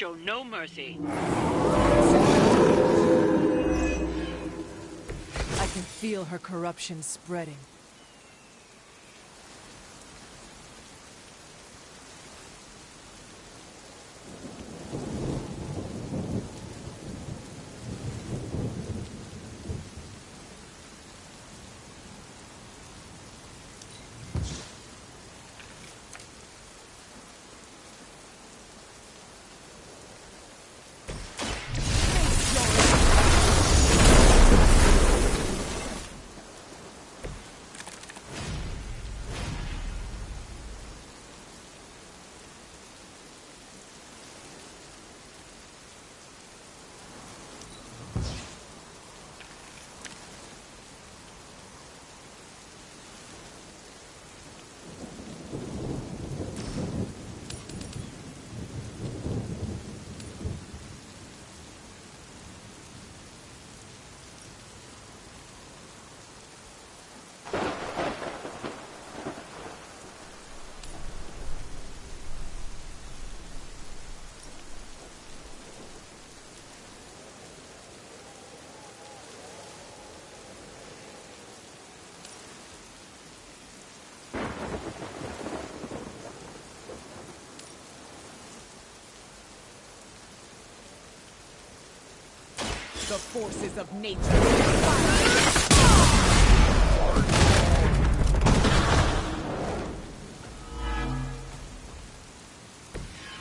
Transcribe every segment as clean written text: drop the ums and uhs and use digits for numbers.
show no mercy. I can feel her corruption spreading. The forces of nature.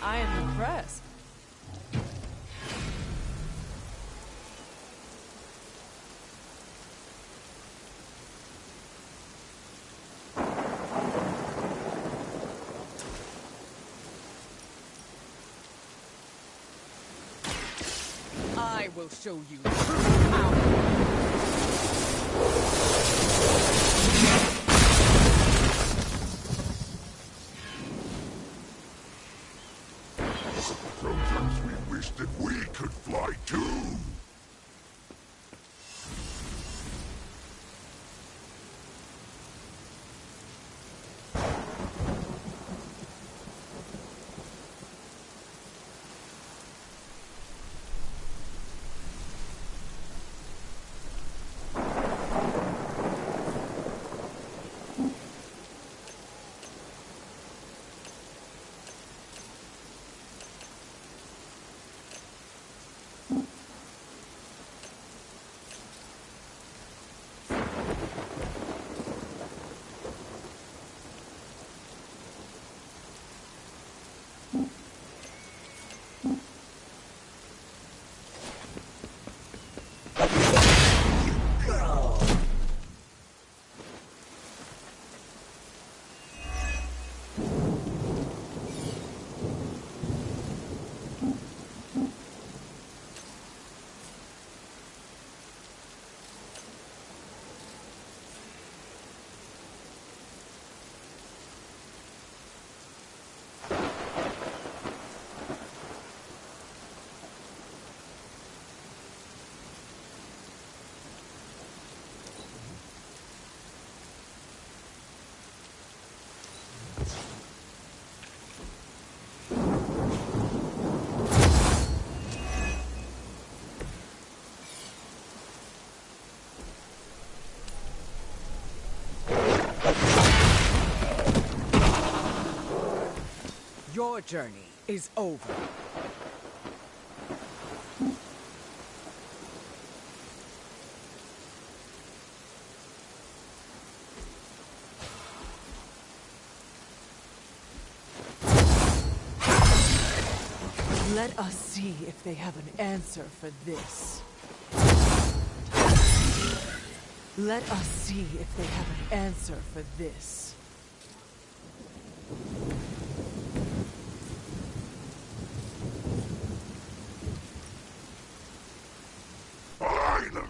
I am impressed. I will show you true power. Sometimes we wish that we could fly too. Your journey is over. Let us see if they have an answer for this. Let us see if they have an answer for this. Finally!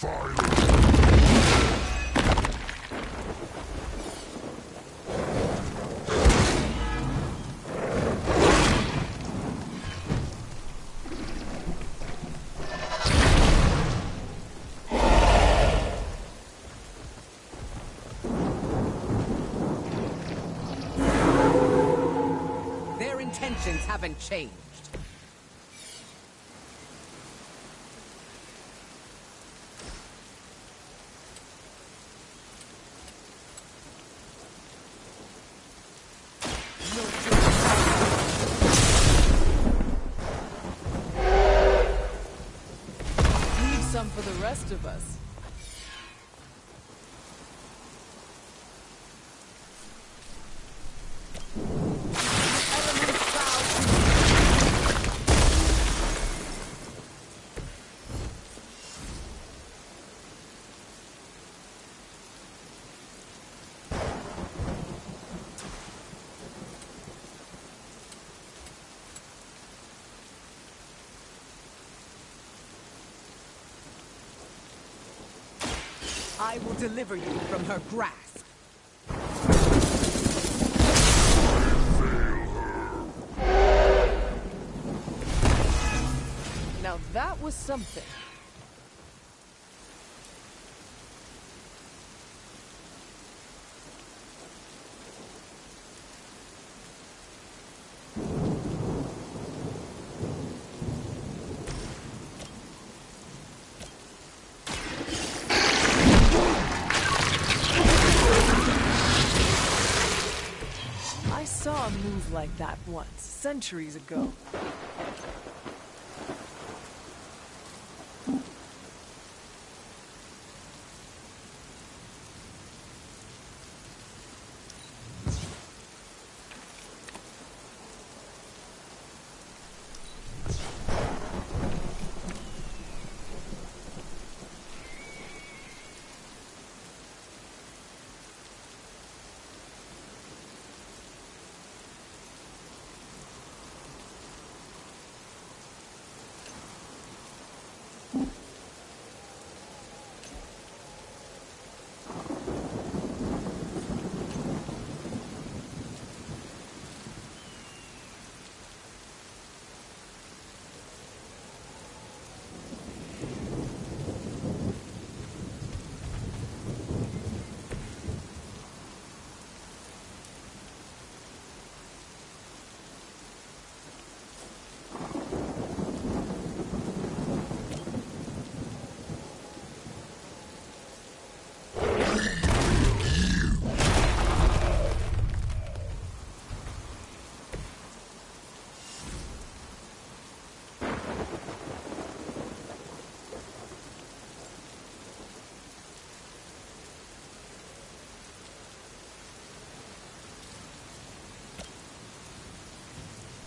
defiler. Their intentions haven't changed. Leave some for the rest of us. Elements bow to I will deliver you from her grasp. Now that was something. I saw a move like that once, centuries ago.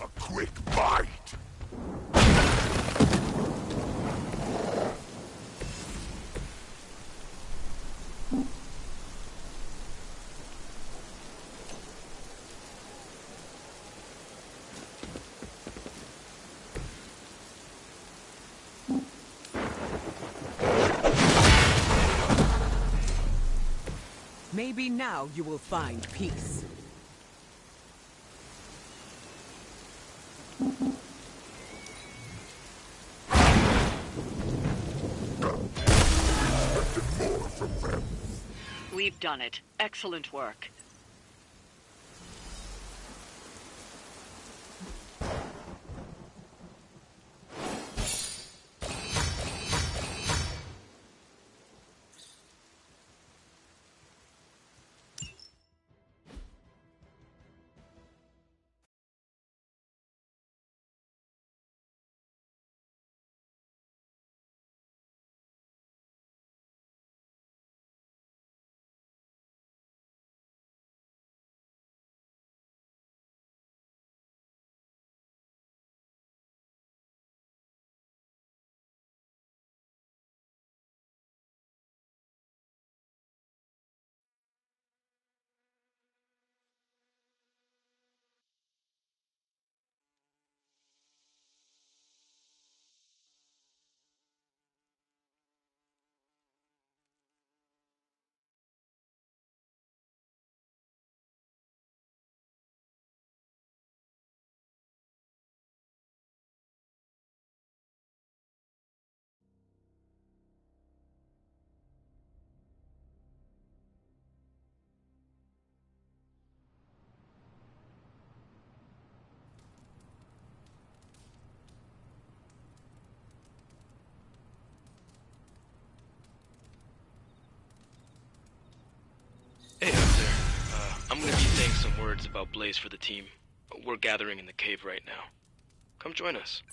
A quick bite. Maybe now you will find peace. More from them. We've done it. Excellent work. Hey out there. I'm gonna be saying some words about Blaze for the team. We're gathering in the cave right now. Come join us.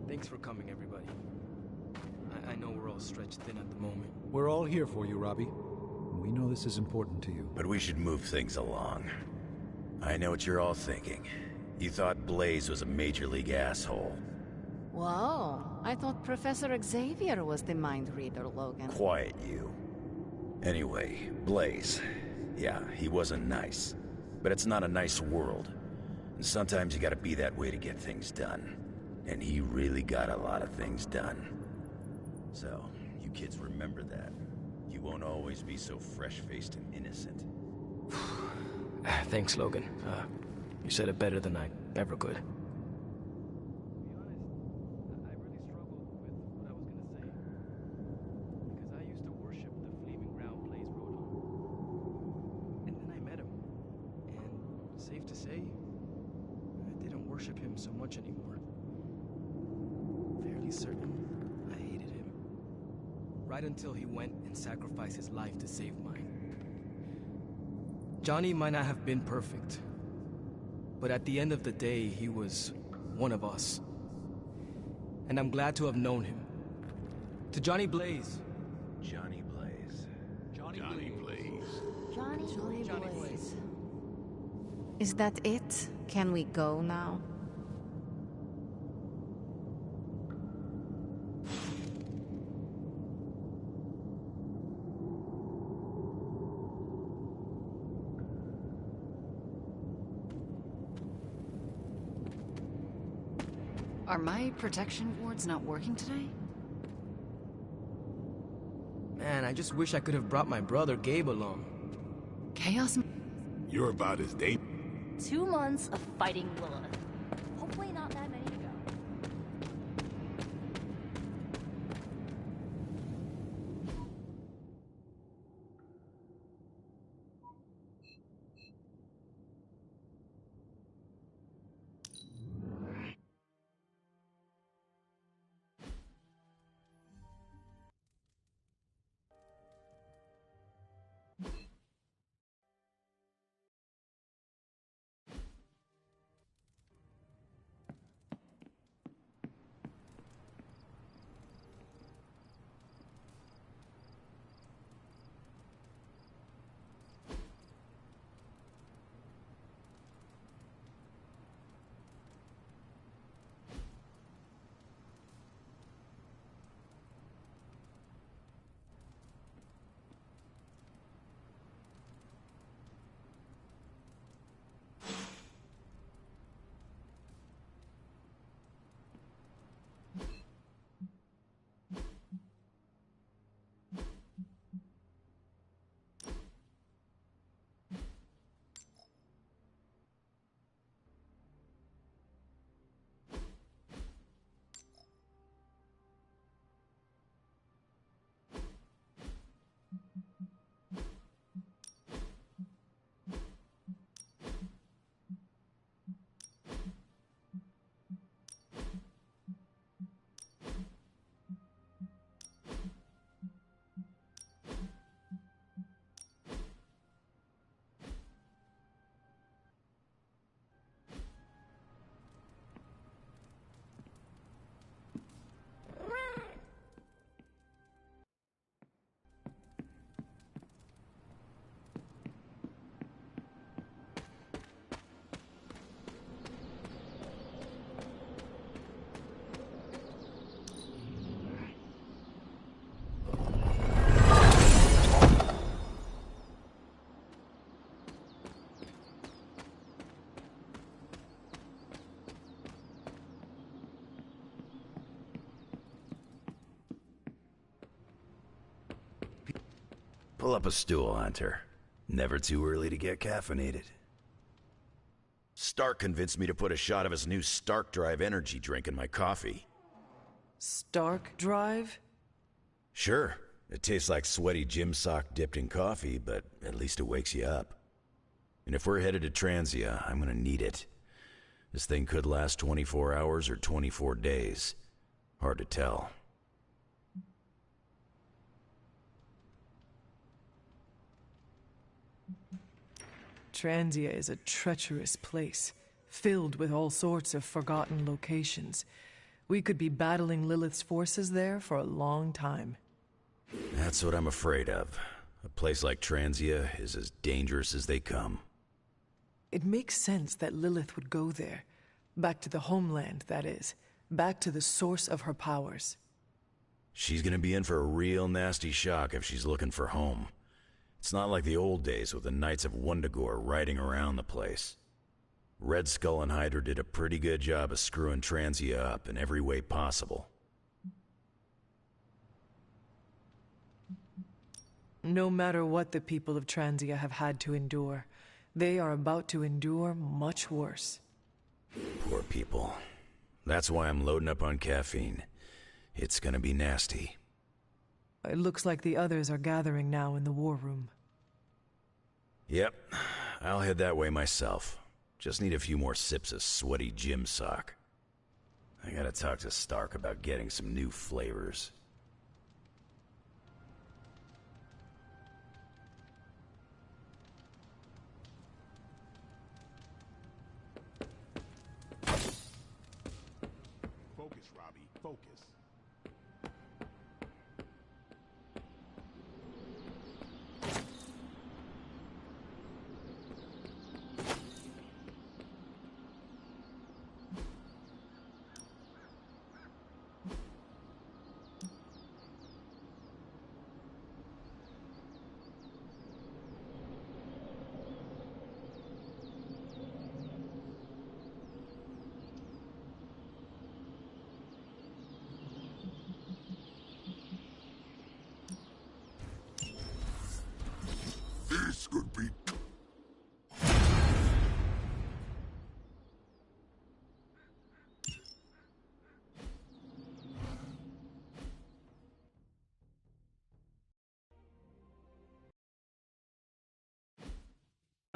Thanks for coming, everybody. I know we're all stretched thin at the moment. We're all here for you, Robbie. We know this is important to you. But we should move things along. I know what you're all thinking. You thought Blaze was a major league asshole. Whoa, I thought Professor Xavier was the mind reader, Logan. Quiet, you. Anyway, Blaze. Yeah, he wasn't nice. But it's not a nice world. And sometimes you gotta be that way to get things done. And he really got a lot of things done. So, you kids remember that. You won't always be so fresh-faced and innocent. Thanks, Logan. You said it better than I ever could. To be honest, I really struggled with what I was gonna say. Because I used to worship the flaming ground Blaze rode on. And then I met him. And safe to say, I didn't worship him so much anymore. Fairly certain I hated him. Right until he went and sacrificed his life to save mine. Johnny might not have been perfect, but at the end of the day, he was one of us. And I'm glad to have known him. To Johnny Blaze. Johnny Blaze. Johnny Blaze. Johnny Blaze. Is that it? Can we go now? Are my protection wards not working today? Man, I just wish I could have brought my brother Gabe along. Chaos... You're about as dangerous. 2 months of fighting Lilith. Hopefully not that many to go. Pull up a stool, Hunter. Never too early to get caffeinated. Stark convinced me to put a shot of his new Stark Drive energy drink in my coffee. Stark Drive? Sure, it tastes like sweaty gym sock dipped in coffee, but at least it wakes you up. And if we're headed to Transia, I'm gonna need it. This thing could last 24 hours or 24 days. Hard to tell. Transia is a treacherous place, filled with all sorts of forgotten locations. We could be battling Lilith's forces there for a long time. That's what I'm afraid of. A place like Transia is as dangerous as they come. It makes sense that Lilith would go there. Back to the homeland, that is. Back to the source of her powers. She's gonna be in for a real nasty shock if she's looking for home. It's not like the old days with the Knights of Wundagore riding around the place. Red Skull and Hydra did a pretty good job of screwing Transia up in every way possible. No matter what the people of Transia have had to endure, they are about to endure much worse. Poor people. That's why I'm loading up on caffeine. It's gonna be nasty. It looks like the others are gathering now in the war room. Yep, I'll head that way myself. Just need a few more sips of sweaty gym sock. I gotta talk to Stark about getting some new flavors. Focus, Robbie. Focus.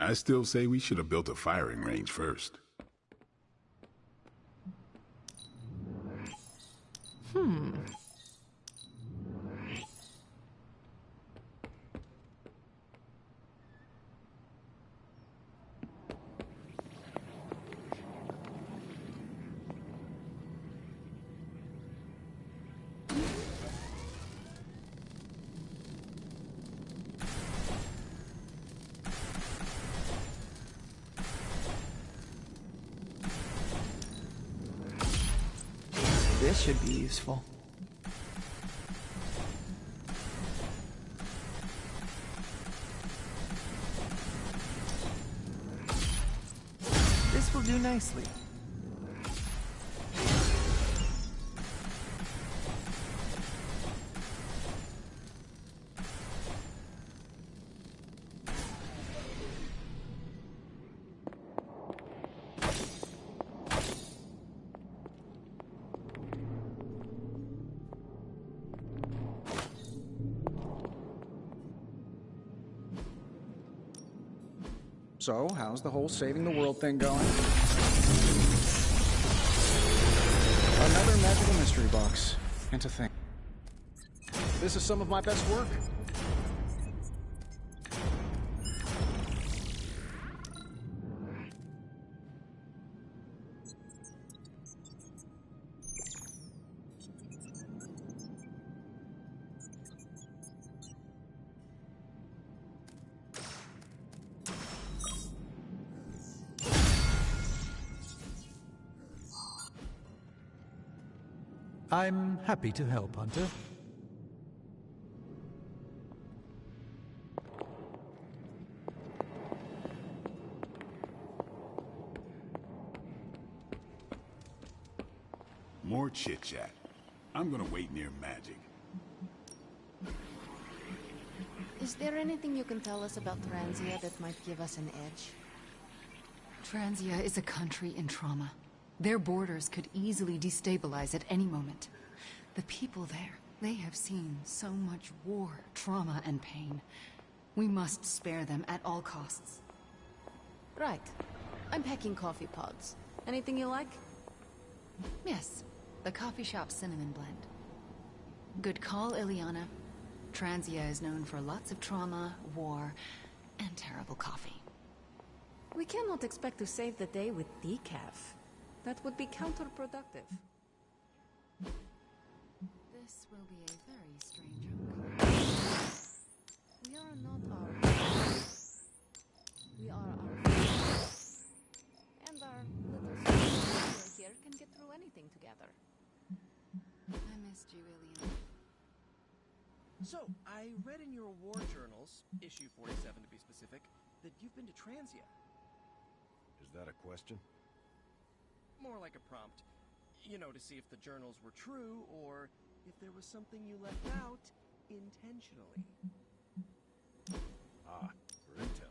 I still say we should have built a firing range first. This should be useful. This will do nicely. So, how's the whole saving the world thing going? Another magical mystery box. And to think, this is some of my best work. I'm happy to help, Hunter. More chit-chat. I'm gonna wait near Magic. Is there anything you can tell us about Transia that might give us an edge? Transia is a country in trauma. Their borders could easily destabilize at any moment. The people there, they have seen so much war, trauma, and pain. We must spare them at all costs. Right. I'm packing coffee pods. Anything you like? Yes, the coffee shop cinnamon blend. Good call, Ileana. Transia is known for lots of trauma, war, and terrible coffee. We cannot expect to save the day with decaf. That would be counterproductive. This will be a very strange We are not our... We are our... And our little sister here can get through anything together. I missed you, Ileana. So, I read in your war journals, issue 47 to be specific, that you've been to Transia. Is that a question? More like a prompt. You know, to see if the journals were true, or if there was something you left out intentionally. Ah, for intel.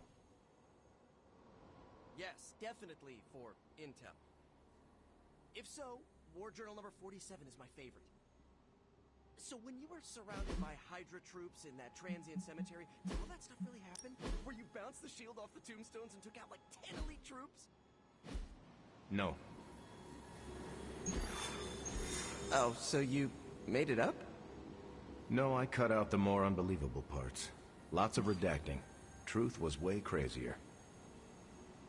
Yes, definitely for intel. If so, War Journal number 47 is my favorite. So when you were surrounded by Hydra troops in that transient cemetery, did all that stuff really happen? Where you bounced the shield off the tombstones and took out like 10 elite troops? No. Oh, so you made it up? No, I cut out the more unbelievable parts. Lots of redacting. Truth was way crazier.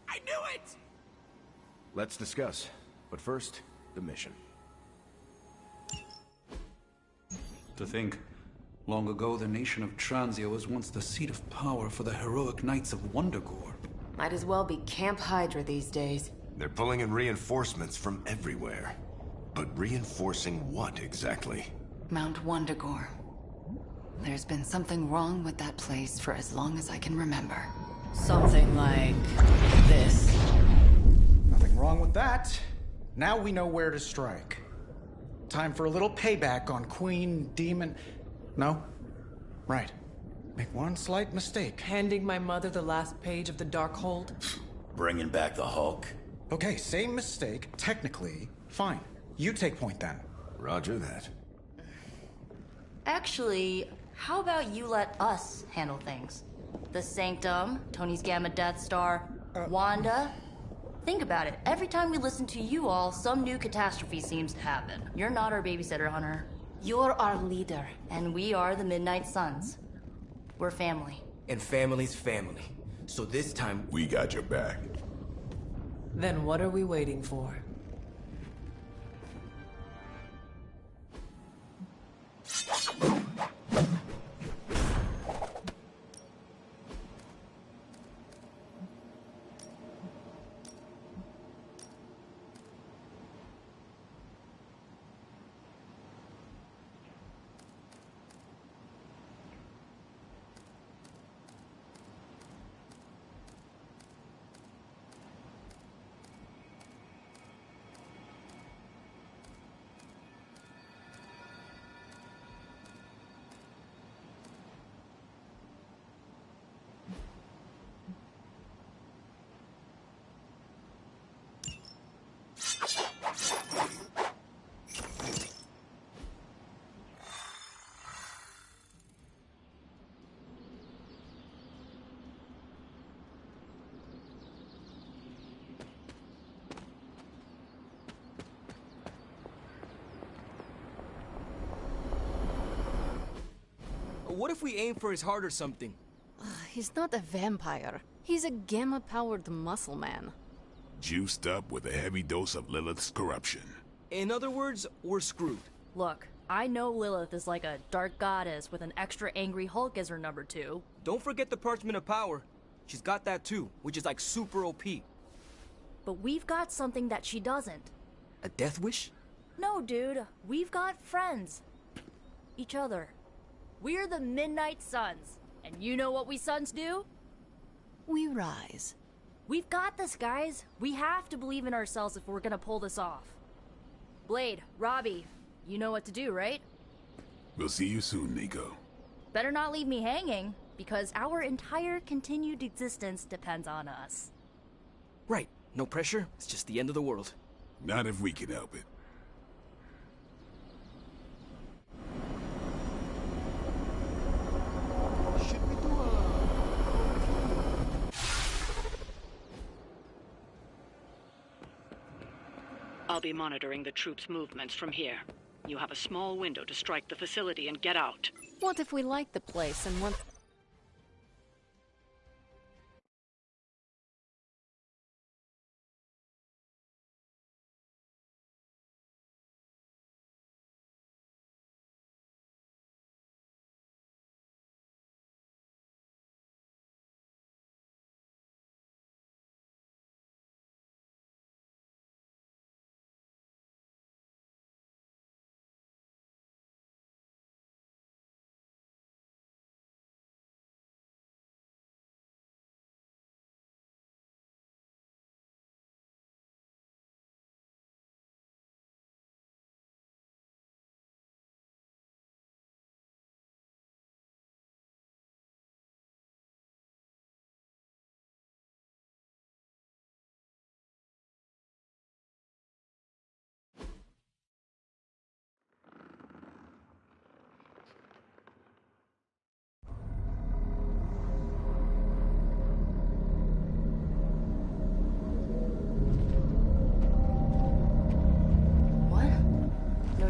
I knew it! Let's discuss. But first, the mission. To think, long ago the nation of Transia was once the seat of power for the heroic knights of Wundagore. Might as well be Camp Hydra these days. They're pulling in reinforcements from everywhere. But reinforcing what exactly? Mount Wundagore. There's been something wrong with that place for as long as I can remember. Something like this. Nothing wrong with that. Now we know where to strike. Time for a little payback on Queen, Demon... No? Right. Make one slight mistake. Handing my mother the last page of the Darkhold? Bringing back the Hulk. Okay, same mistake. Technically, fine. You take point then. Roger that. Actually, how about you let us handle things? The Sanctum, Tony's Gamma Death Star, Wanda. Think about it. Every time we listen to you all, some new catastrophe seems to happen. You're not our babysitter, Hunter. You're our leader. And we are the Midnight Suns. We're family. And family's family. So this time... We got your back. Then what are we waiting for? What if we aim for his heart or something? He's not a vampire. He's a gamma-powered muscle man. Juiced up with a heavy dose of Lilith's corruption. In other words, we're screwed. Look, I know Lilith is like a dark goddess with an extra angry Hulk as her number 2. Don't forget the Parchment of Power. She's got that too, which is like super OP. But we've got something that she doesn't. A death wish? No, dude. We've got friends. Each other. We're the Midnight Suns. And you know what we Suns do? We rise. We've got this, guys. We have to believe in ourselves if we're gonna pull this off. Blade, Robbie, you know what to do, right? We'll see you soon, Nico. Better not leave me hanging, because our entire continued existence depends on us. Right. No pressure. It's just the end of the world. Not if we can help it. I'll be monitoring the troops' movements from here. You have a small window to strike the facility and get out. What if we like the place and want...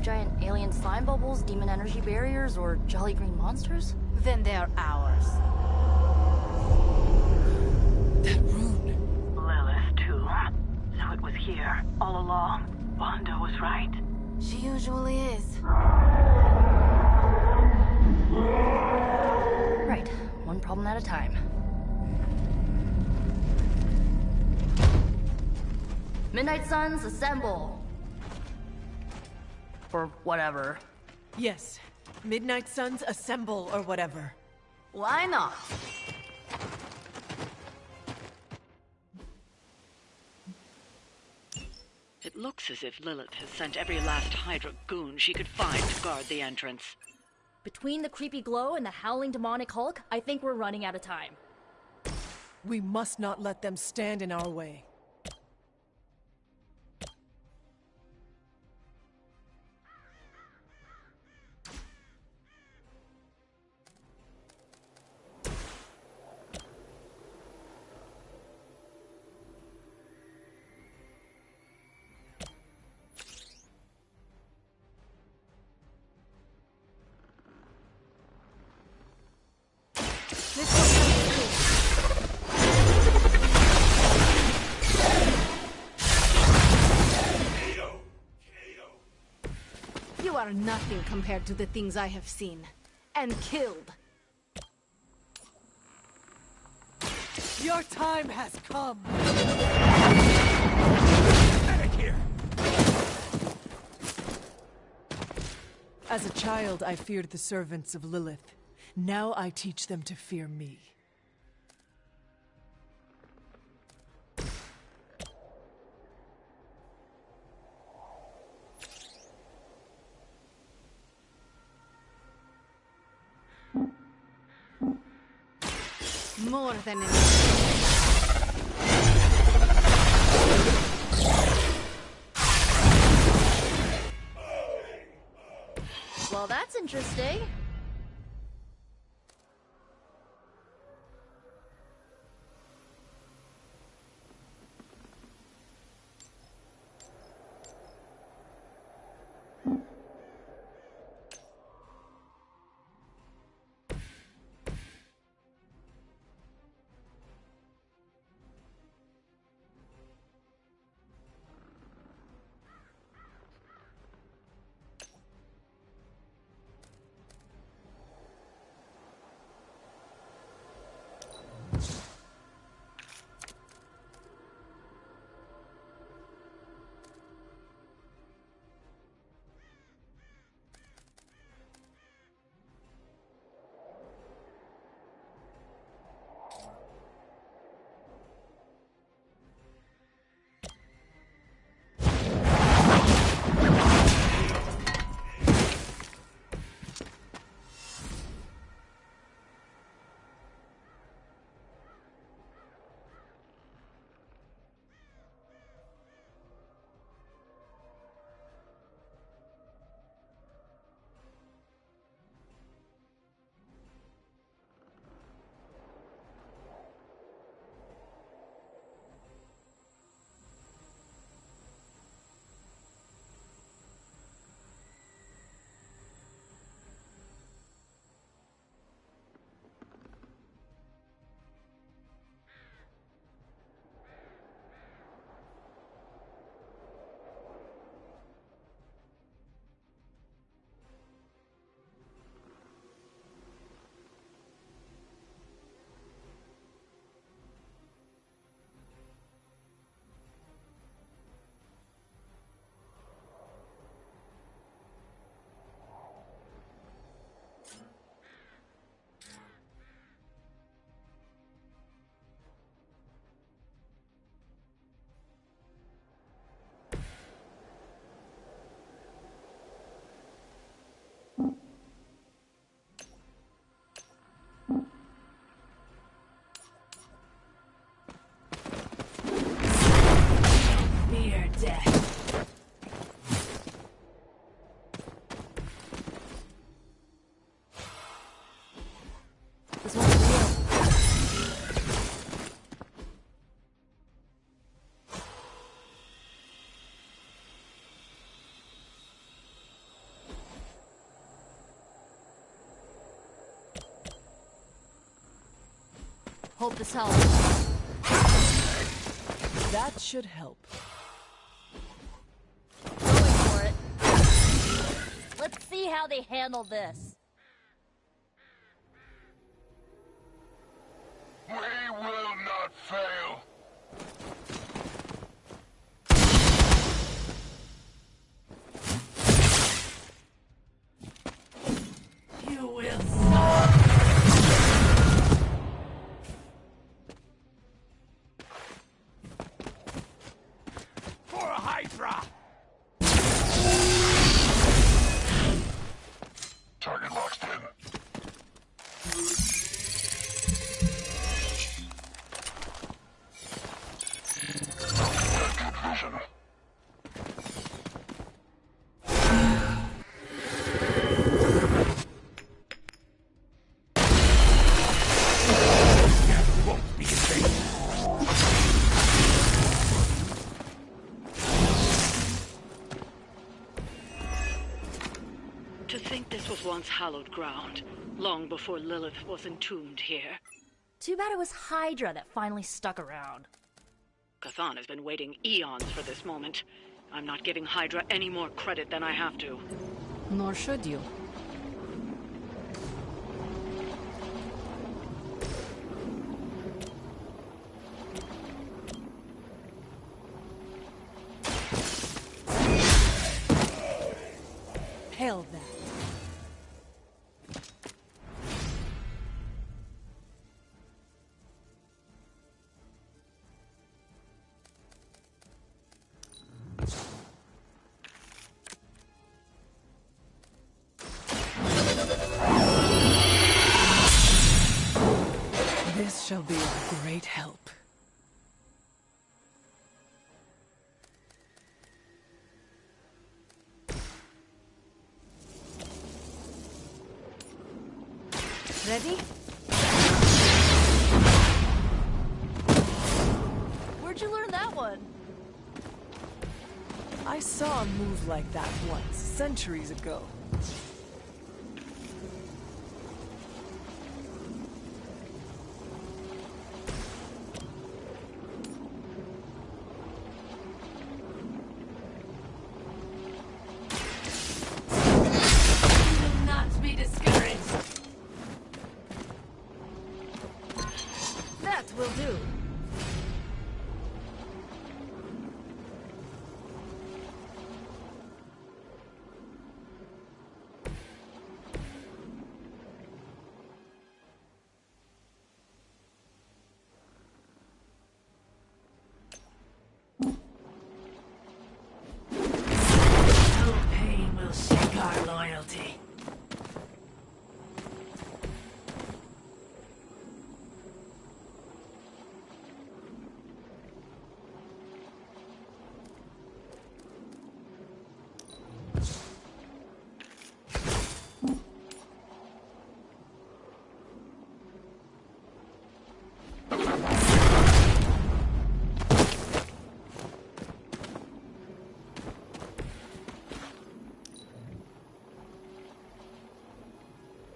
Giant alien slime bubbles, demon energy barriers, or jolly green monsters? Then they're ours. That rune. Lilith, too. So it was here, all along. Wanda was right. She usually is. Right. One problem at a time. Midnight Suns, assemble! Or whatever. Yes. Midnight Suns, assemble, or whatever. Why not? It looks as if Lilith has sent every last Hydra goon she could find to guard the entrance. Between the creepy glow and the howling demonic Hulk, I think we're running out of time. We must not let them stand in our way. are nothing compared to the things I have seen. And killed. Your time has come! As a child, I feared the servants of Lilith. Now I teach them to fear me. More than enough. Well, that's interesting. Fear death. This one's real. Hope this helps. That should help. Going for it. Let's see how they handle this. We will not fail. You will suffer. For a Hydra! Target locked in. Good vision. Won't be in vain. To think this was once hallowed ground, long before Lilith was entombed here. Too bad it was Hydra that finally stuck around. Chthon has been waiting eons for this moment. I'm not giving Hydra any more credit than I have to. Nor should you. Hell that. This shall be of great help. Ready? Where'd you learn that one? I saw a move like that once, centuries ago. Not to be discouraged. That will do. No pain will shake our loyalty.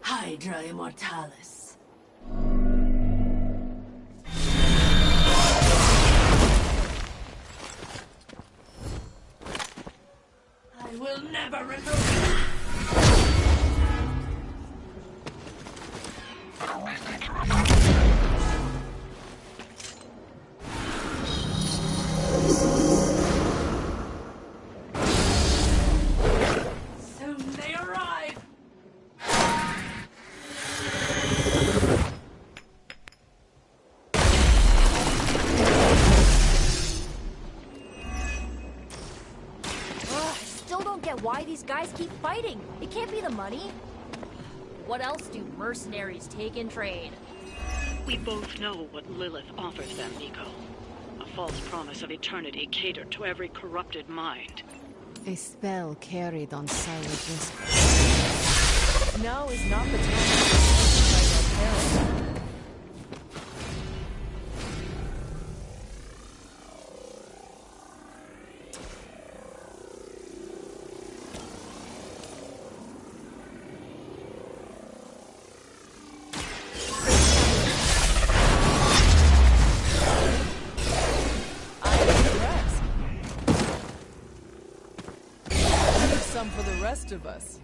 Hydra Immortalis. I will never remove Soon they arrive. I still don't get why these guys keep fighting. It can't be the money. What else do mercenaries take in trade? We both know what Lilith offers them, Nico. A false promise of eternity catered to every corrupted mind. A spell carried on silent whispers. Now is not the time to fight our parents. Some for the rest of us.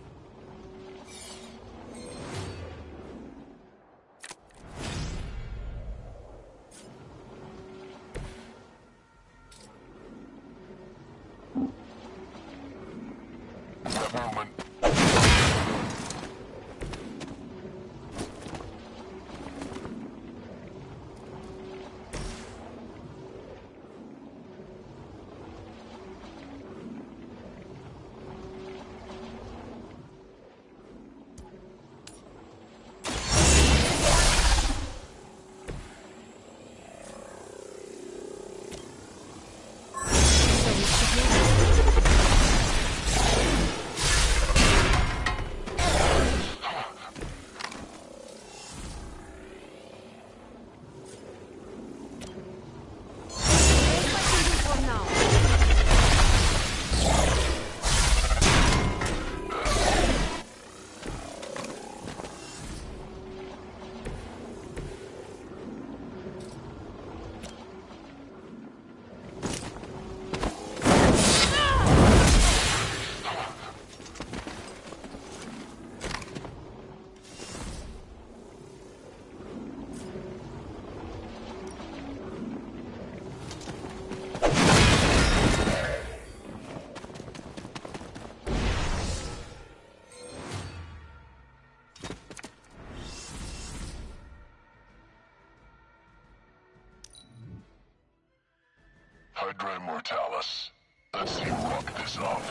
Hydra Immortalis. Let's see who rock this up.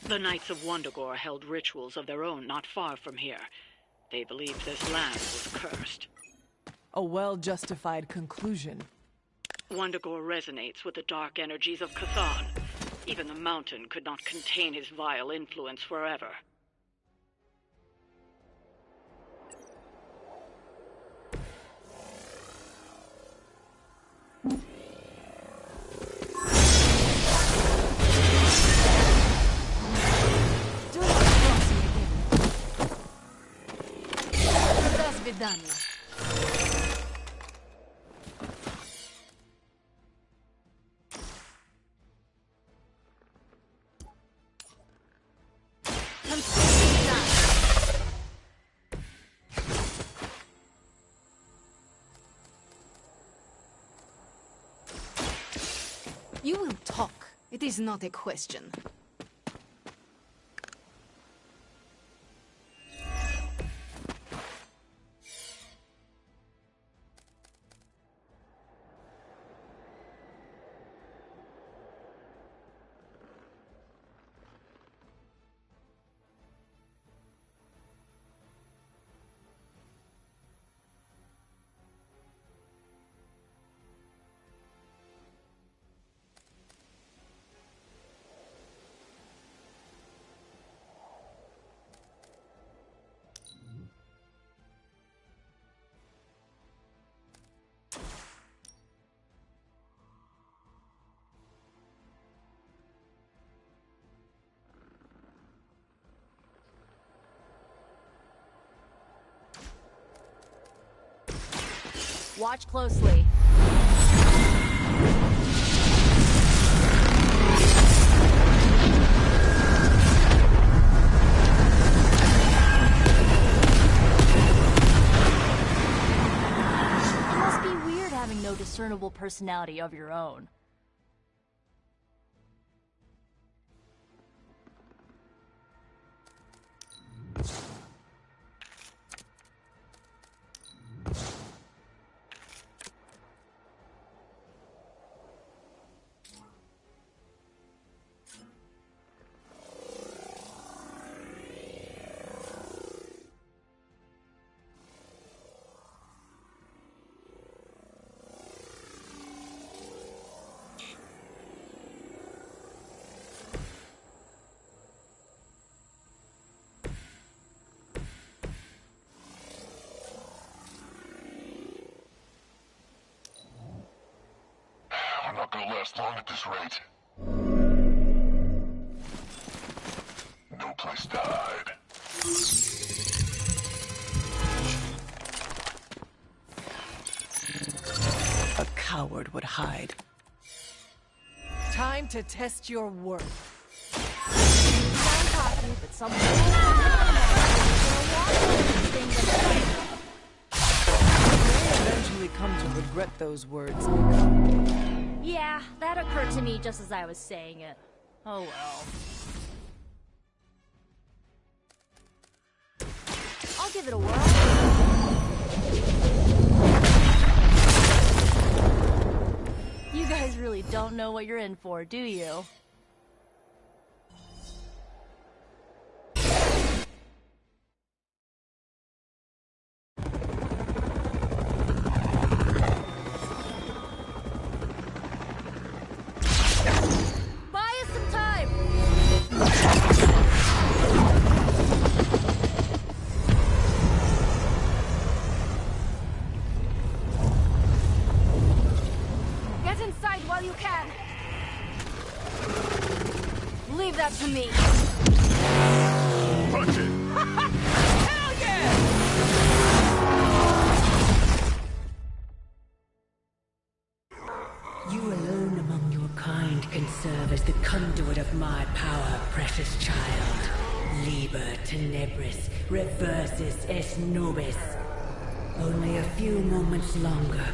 The Knights of Wundagore held rituals of their own not far from here. They believed this land was cursed. A well-justified conclusion. Wundagore resonates with the dark energies of Chthon. Even the mountain could not contain his vile influence forever. You will talk. It is not a question. Watch closely. It must be weird having no discernible personality of your own. We're not gonna last long at this rate. No place to hide. A coward would hide. Time to test your worth. I'm cocky, but someone You may eventually come to regret those words. Yeah, that occurred to me just as I was saying it. Oh well. I'll give it a whirl. You guys really don't know what you're in for, do you? To me. Punch it! Hell yeah! You alone among your kind can serve as the conduit of my power, precious child. Liber tenebris, reversus est nobis. Only a few moments longer.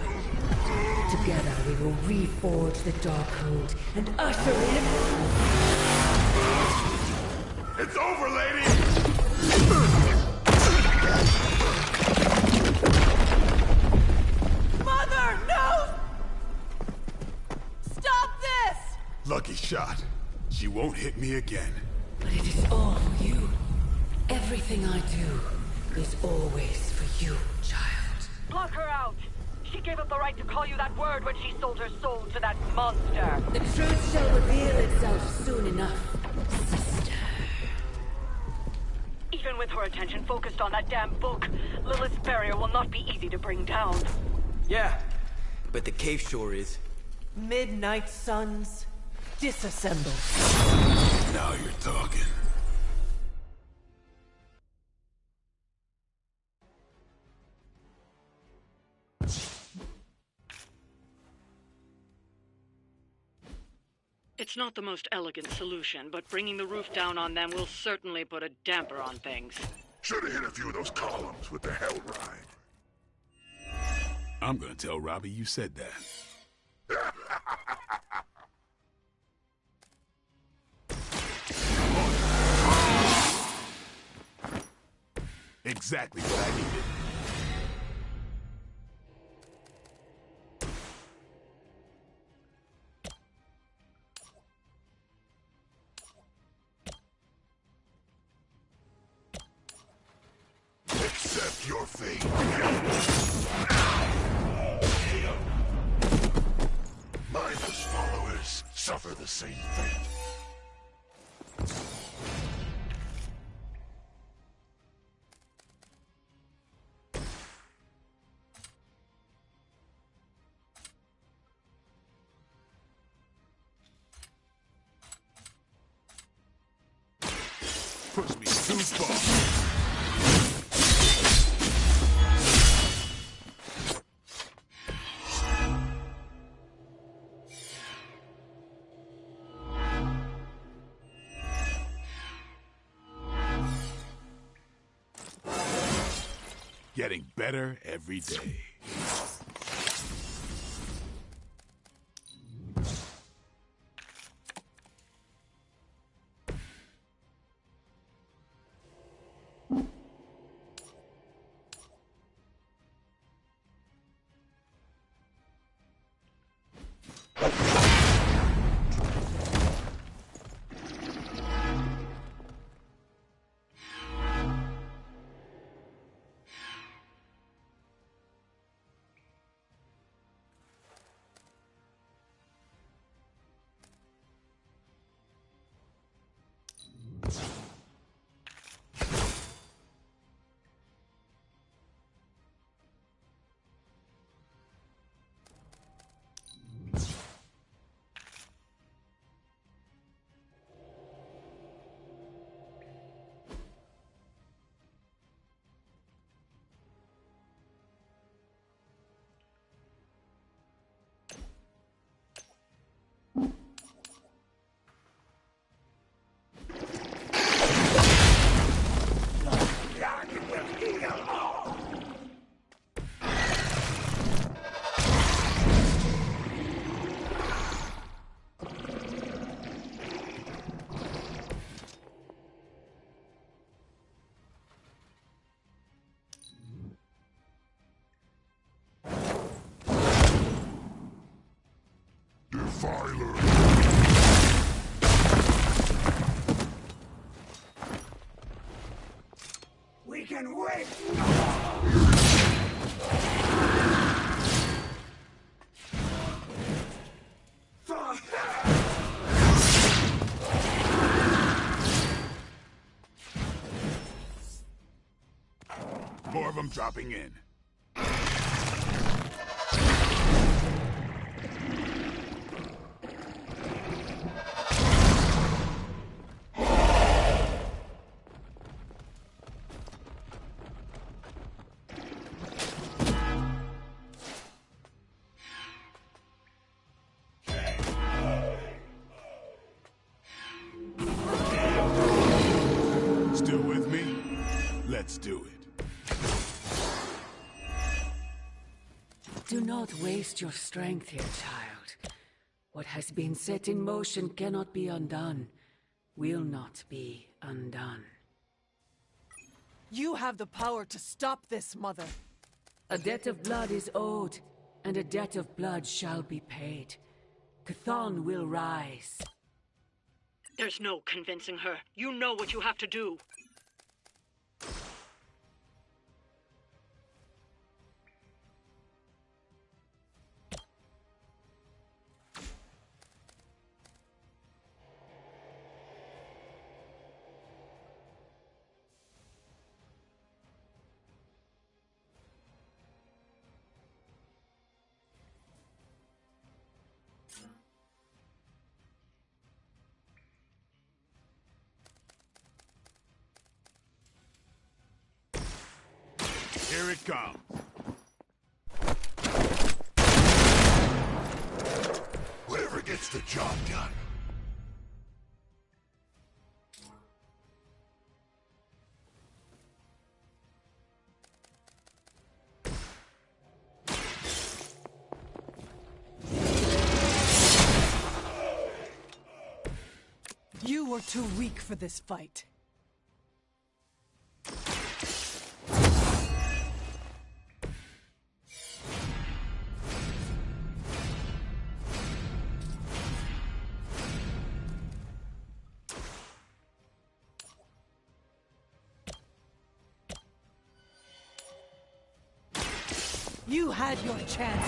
Together we will reforge the Darkhold and usher in... It's over, lady! Mother, no! Stop this! Lucky shot. She won't hit me again. But it is all for you. Everything I do is always for you, child. Block her out! She gave up the right to call you that word when she sold her soul to that monster. The truth shall reveal itself soon enough, sister. Even with her attention focused on that damn book, Lilith's barrier will not be easy to bring down. Yeah, but the cave sure is. Midnight Suns, disassemble. Now you're talking. It's not the most elegant solution, but bringing the roof down on them will certainly put a damper on things. Should've hit a few of those columns with the hell ride. I'm gonna tell Robbie you said that. Exactly what I needed. Accept your fate. Mindless followers suffer the same fate. Push me too far. Getting better every day. We can wait! More of them dropping in. Still with me? Let's do it. Do not waste your strength here, child. What has been set in motion cannot be undone. Will not be undone. You have the power to stop this, Mother. A debt of blood is owed, and a debt of blood shall be paid. Chthon will rise. There's no convincing her. You know what you have to do. Here it comes. Whatever gets the job done. You were too weak for this fight. You had your chance.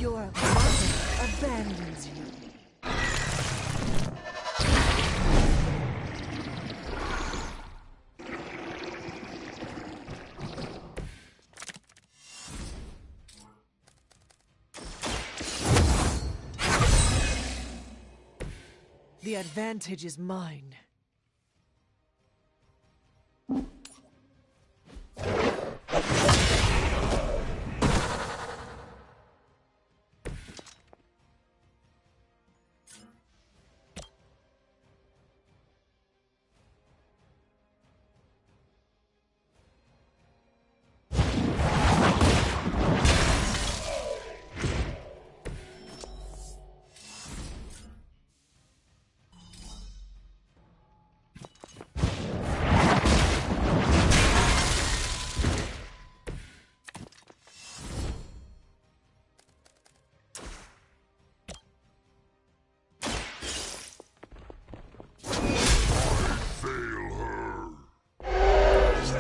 Your mother abandons you. The advantage is mine.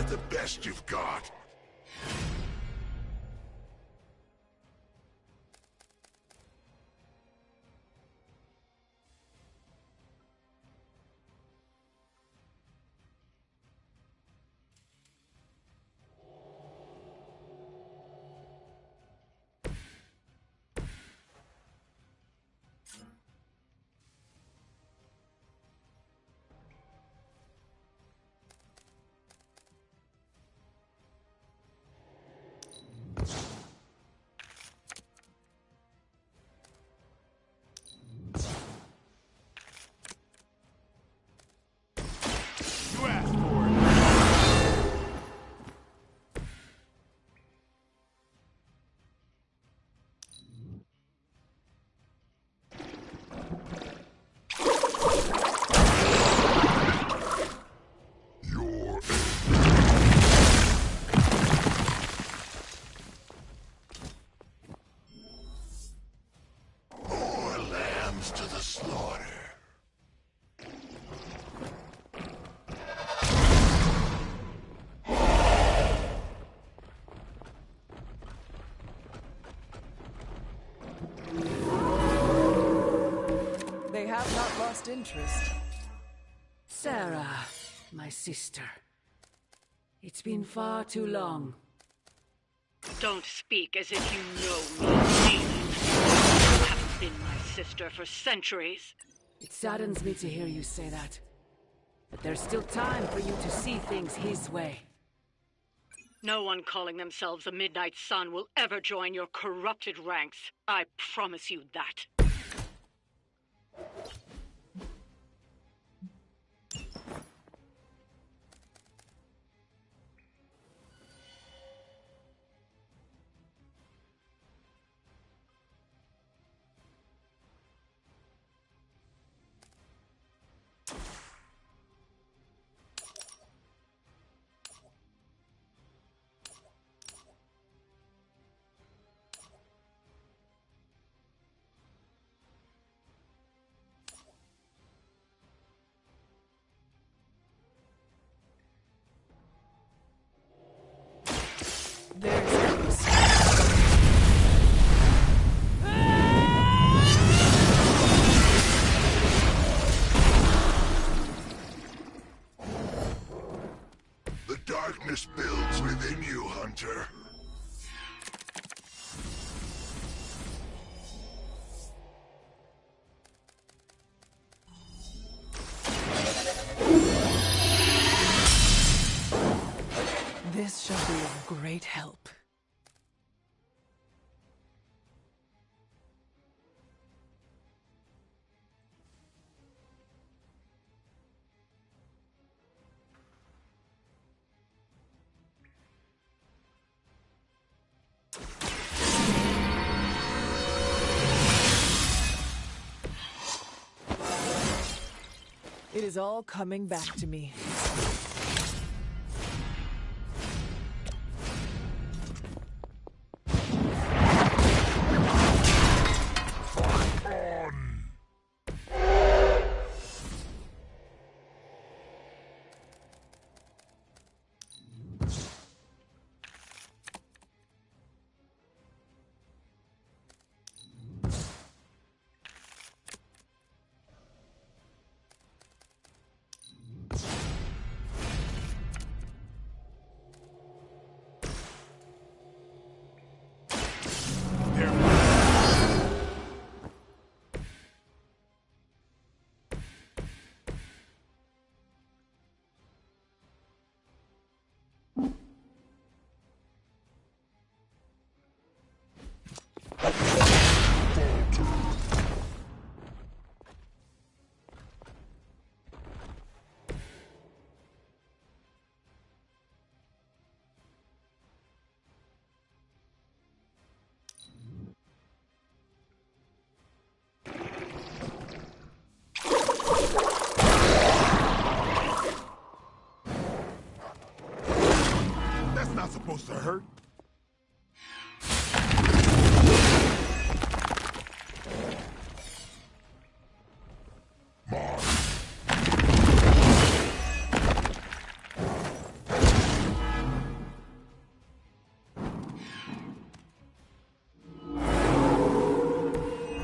The best you've got. They have not lost interest. Sarah, my sister. It's been far too long. Don't speak as if you know me, David. You haven't been my sister for centuries. It saddens me to hear you say that. But there's still time for you to see things his way. No one calling themselves a Midnight Sun will ever join your corrupted ranks. I promise you that. Darkness builds within you, Hunter. This shall be of great help. It is all coming back to me. Supposed to hurt?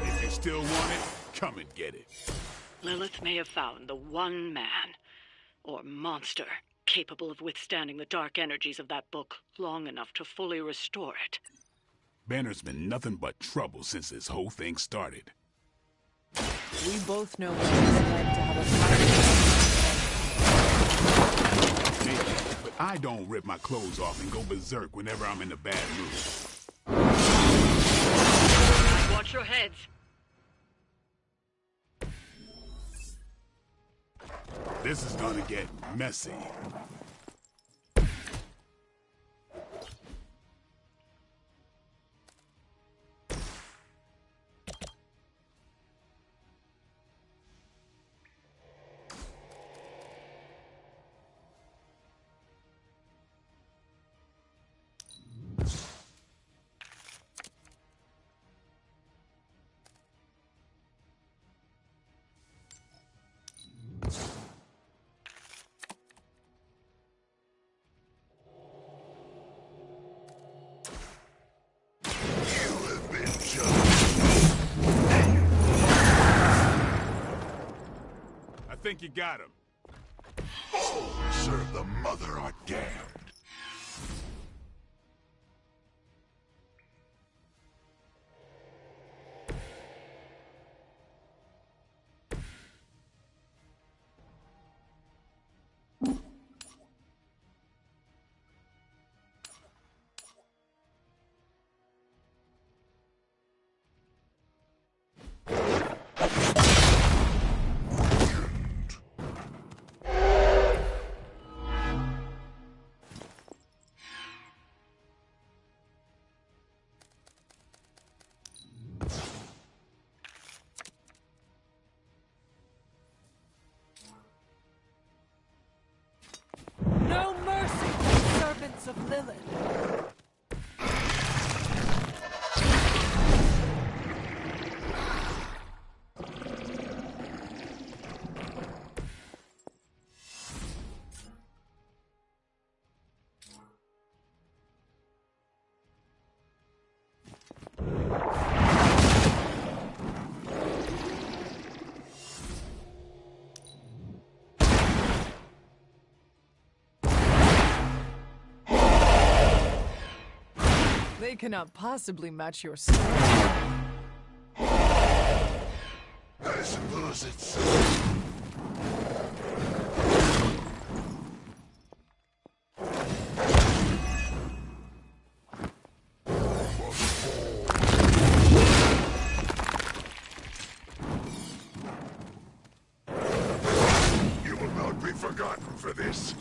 If you still want it, come and get it. Lilith may have found the one man, or monster, capable of withstanding the dark energies of that book long enough to fully restore it. Banner's been nothing but trouble since this whole thing started. We both know what it's like to have a fight. Maybe, but I don't rip my clothes off and go berserk whenever I'm in a bad mood. Watch your heads. This is gonna get messy. I think you got him. Oh, serve the mother art damned. No mercy for the servants of Lilith. They cannot possibly match your strength. I suppose it's... You will not be forgotten for this.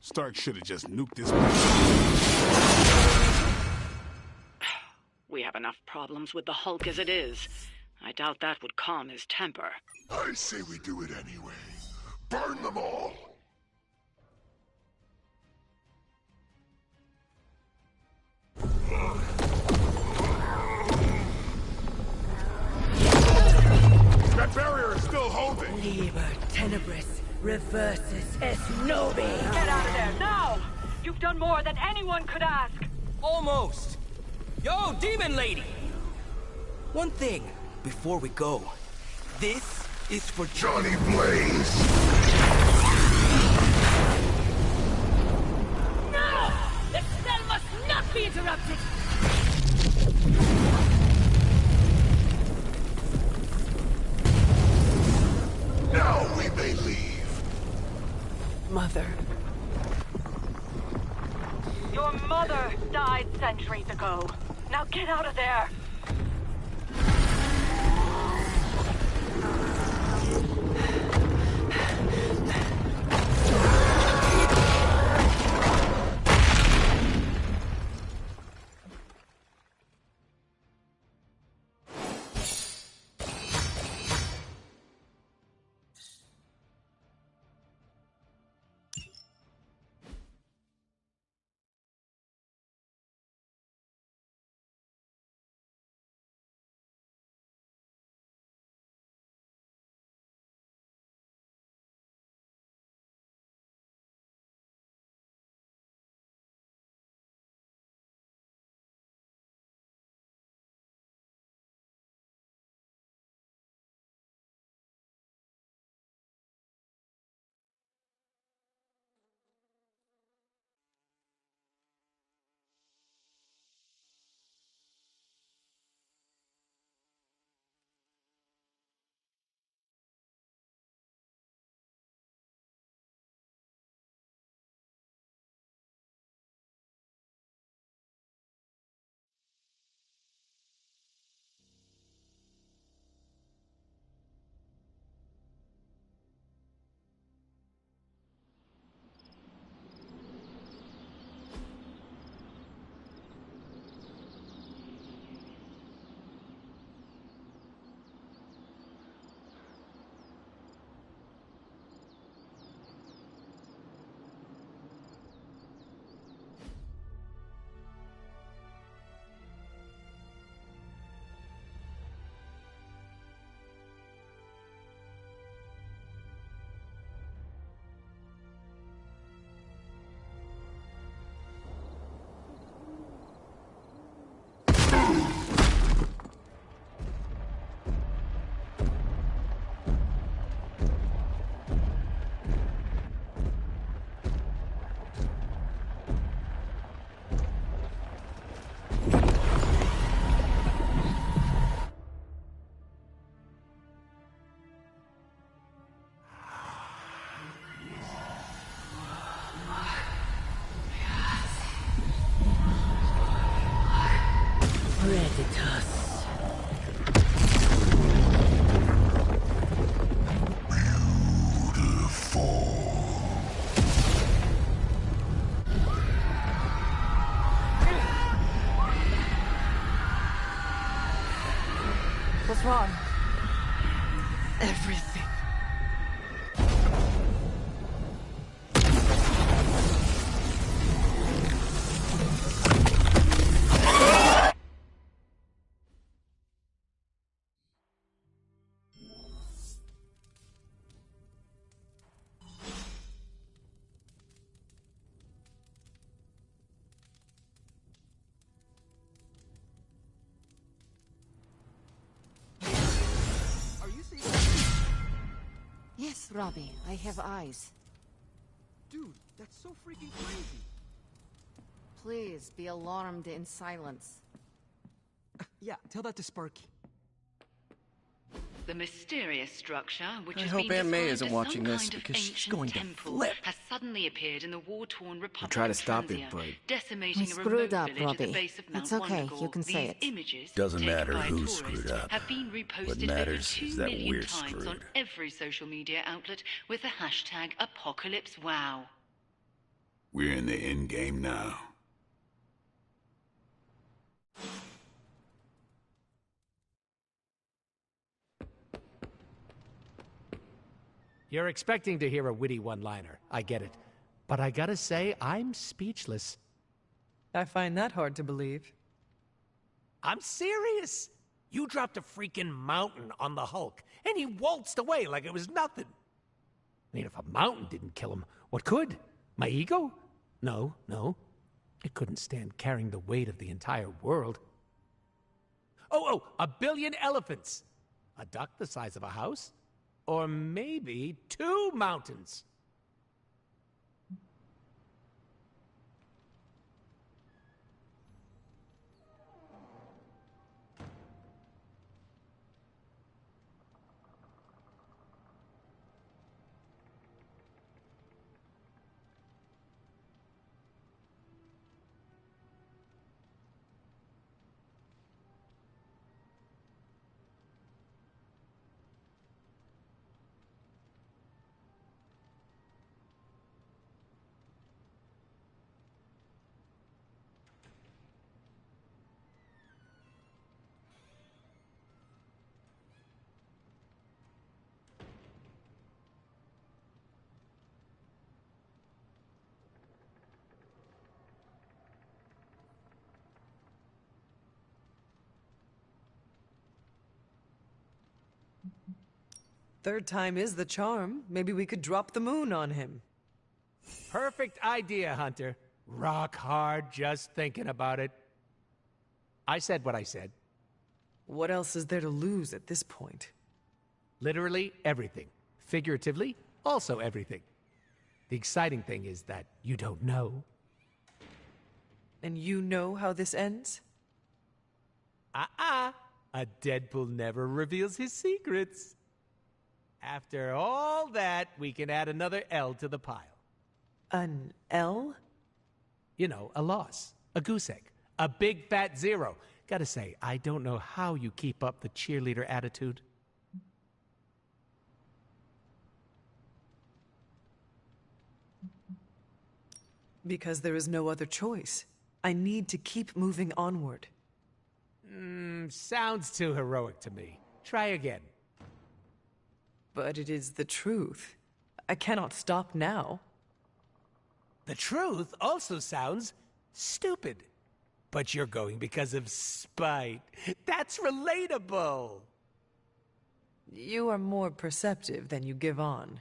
Stark should have just nuked this place. We have enough problems with the Hulk as it is. I doubt that would calm his temper. I say we do it anyway. Burn them all! That barrier is still holding! Liber tenebris reversus es nobi. Get out of there, now! You've done more than anyone could ask! Almost. Yo, Demon Lady! One thing, before we go. This is for Johnny Blaze! No! The spell must not be interrupted! Now we may leave. Mother. Your mother died centuries ago. Now get out of there! What's wrong? Everything. Yes, Robbie, I have eyes. Dude, that's so freaking crazy. Please be alarmed in silence. Yeah, tell that to Sparky. The mysterious structure, which I has hope been Aunt May described isn't as watching some this, kind of because she's ancient going to temple, flip. has suddenly appeared in the war-torn Republic try to of stop it, Transia, but decimating We a screwed remote up, village at the Robbie. base of Mount It's okay, Wondergore. you can say These it. images, Doesn't taken matter by who tourists, screwed up. have been What reposted matters over 2 is that million we're times on screwed. every social media outlet with the hashtag #ApocalypseWow. We're in the end game now. You're expecting to hear a witty one-liner. I get it. But I gotta say, I'm speechless. I find that hard to believe. I'm serious. You dropped a freaking mountain on the Hulk, and he waltzed away like it was nothing. I mean, if a mountain didn't kill him, what could? My ego? No. It couldn't stand carrying the weight of the entire world. Oh, 1 billion elephants. A duck the size of a house? Or maybe 2 mountains. Third time is the charm. Maybe we could drop the moon on him. Perfect idea, Hunter. Rock hard just thinking about it. I said what I said. What else is there to lose at this point? Literally everything. Figuratively, also everything. The exciting thing is that you don't know. And you know how this ends? A Deadpool never reveals his secrets. After all that, we can add another L to the pile. An L? You know, a loss. A goose egg. A big fat 0. Gotta say, I don't know how you keep up the cheerleader attitude. Because there is no other choice. I need to keep moving onward. Sounds too heroic to me. Try again. But it is the truth. I cannot stop now. The truth also sounds stupid. But you're going because of spite. That's relatable. You are more perceptive than you give on.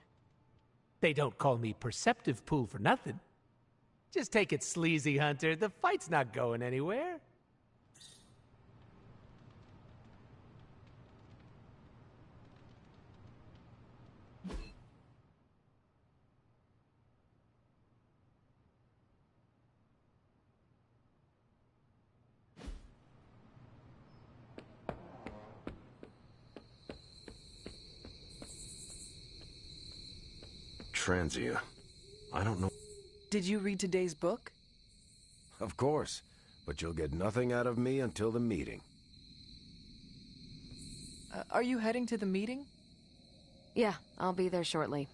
They don't call me Perceptive Pool for nothing. Just take it sleazy, Hunter. The fight's not going anywhere. Transia. I don't know. Did you read today's book? Of course, but you'll get nothing out of me until the meeting. Are you heading to the meeting? Yeah, I'll be there shortly.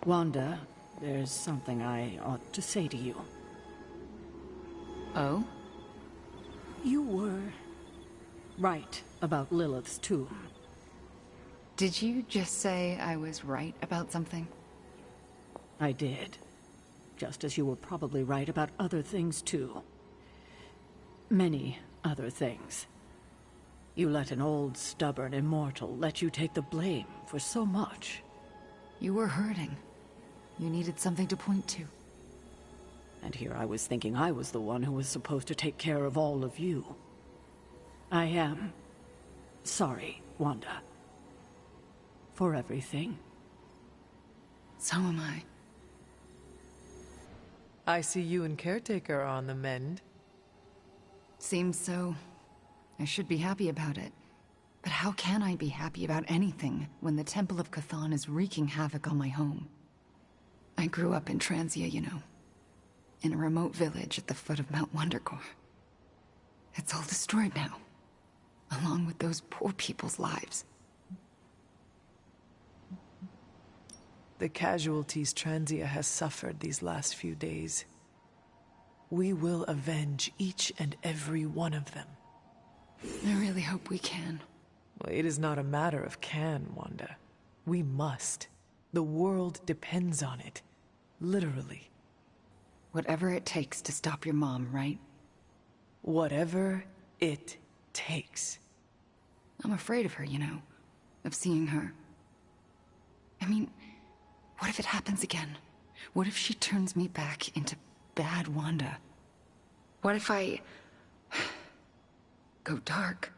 Wanda, there's something I ought to say to you. Oh? You were right about Lilith's tomb. Did you just say I was right about something? I did. Just as you were probably right about other things, too. Many other things. You let an old, stubborn immortal let you take the blame for so much. You were hurting. You needed something to point to. And here I was thinking I was the one who was supposed to take care of all of you. I am sorry, Wanda. For everything. So am I. I see you and Caretaker are on the mend. Seems so. I should be happy about it. But how can I be happy about anything when the Temple of Chthon is wreaking havoc on my home? I grew up in Transia, you know. In a remote village at the foot of Mount Wondercore. It's all destroyed now. Along with those poor people's lives. The casualties Transia has suffered these last few days. We will avenge each and every one of them. I really hope we can. Well, it is not a matter of can, Wanda. We must. The world depends on it. Literally. Whatever it takes to stop your mom, right? Whatever it takes. I'm afraid of her, you know. Of seeing her. I mean, what if it happens again? What if she turns me back into bad Wanda? What if I go dark?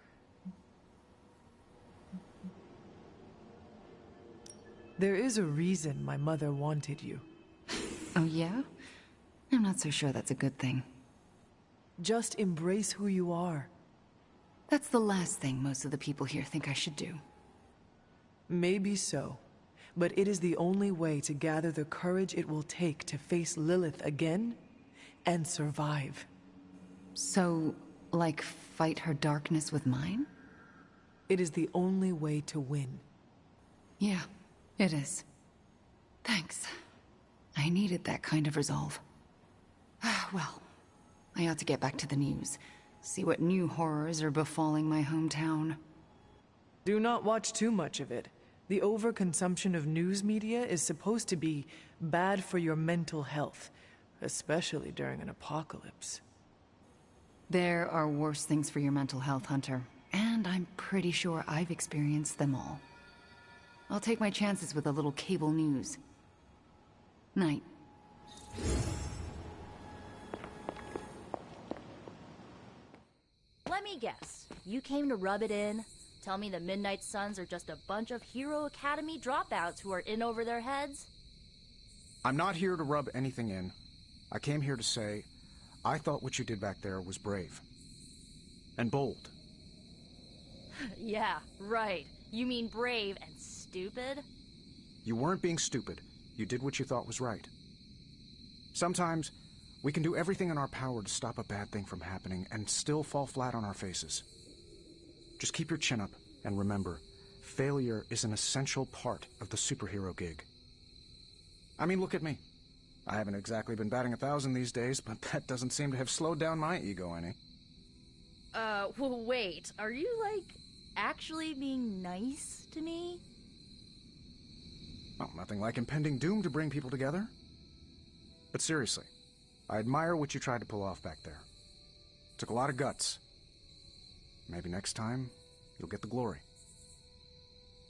There is a reason my mother wanted you. Oh, yeah? I'm not so sure that's a good thing. Just embrace who you are. That's the last thing most of the people here think I should do. Maybe so. But it is the only way to gather the courage it will take to face Lilith again and survive. So, like, fight her darkness with mine? It is the only way to win. Yeah, it is. Thanks. I needed that kind of resolve. Well, I ought to get back to the news. See what new horrors are befalling my hometown. Do not watch too much of it. The overconsumption of news media is supposed to be bad for your mental health, especially during an apocalypse. There are worse things for your mental health, Hunter. And I'm pretty sure I've experienced them all. I'll take my chances with a little cable news. Night. Let me guess. You came to rub it in? Tell me the Midnight Suns are just a bunch of Hero Academy dropouts who are in over their heads? I'm not here to rub anything in. I came here to say, I thought what you did back there was brave. And bold. Yeah, right. You mean brave and stupid? You weren't being stupid. You did what you thought was right. Sometimes, we can do everything in our power to stop a bad thing from happening and still fall flat on our faces. Just keep your chin up and remember, failure is an essential part of the superhero gig. I mean, look at me. I haven't exactly been batting 1,000 these days, but that doesn't seem to have slowed down my ego any. Well, wait. Are you, like, actually being nice to me? Well, nothing like impending doom to bring people together. But seriously, I admire what you tried to pull off back there. Took a lot of guts. Maybe next time, you'll get the glory.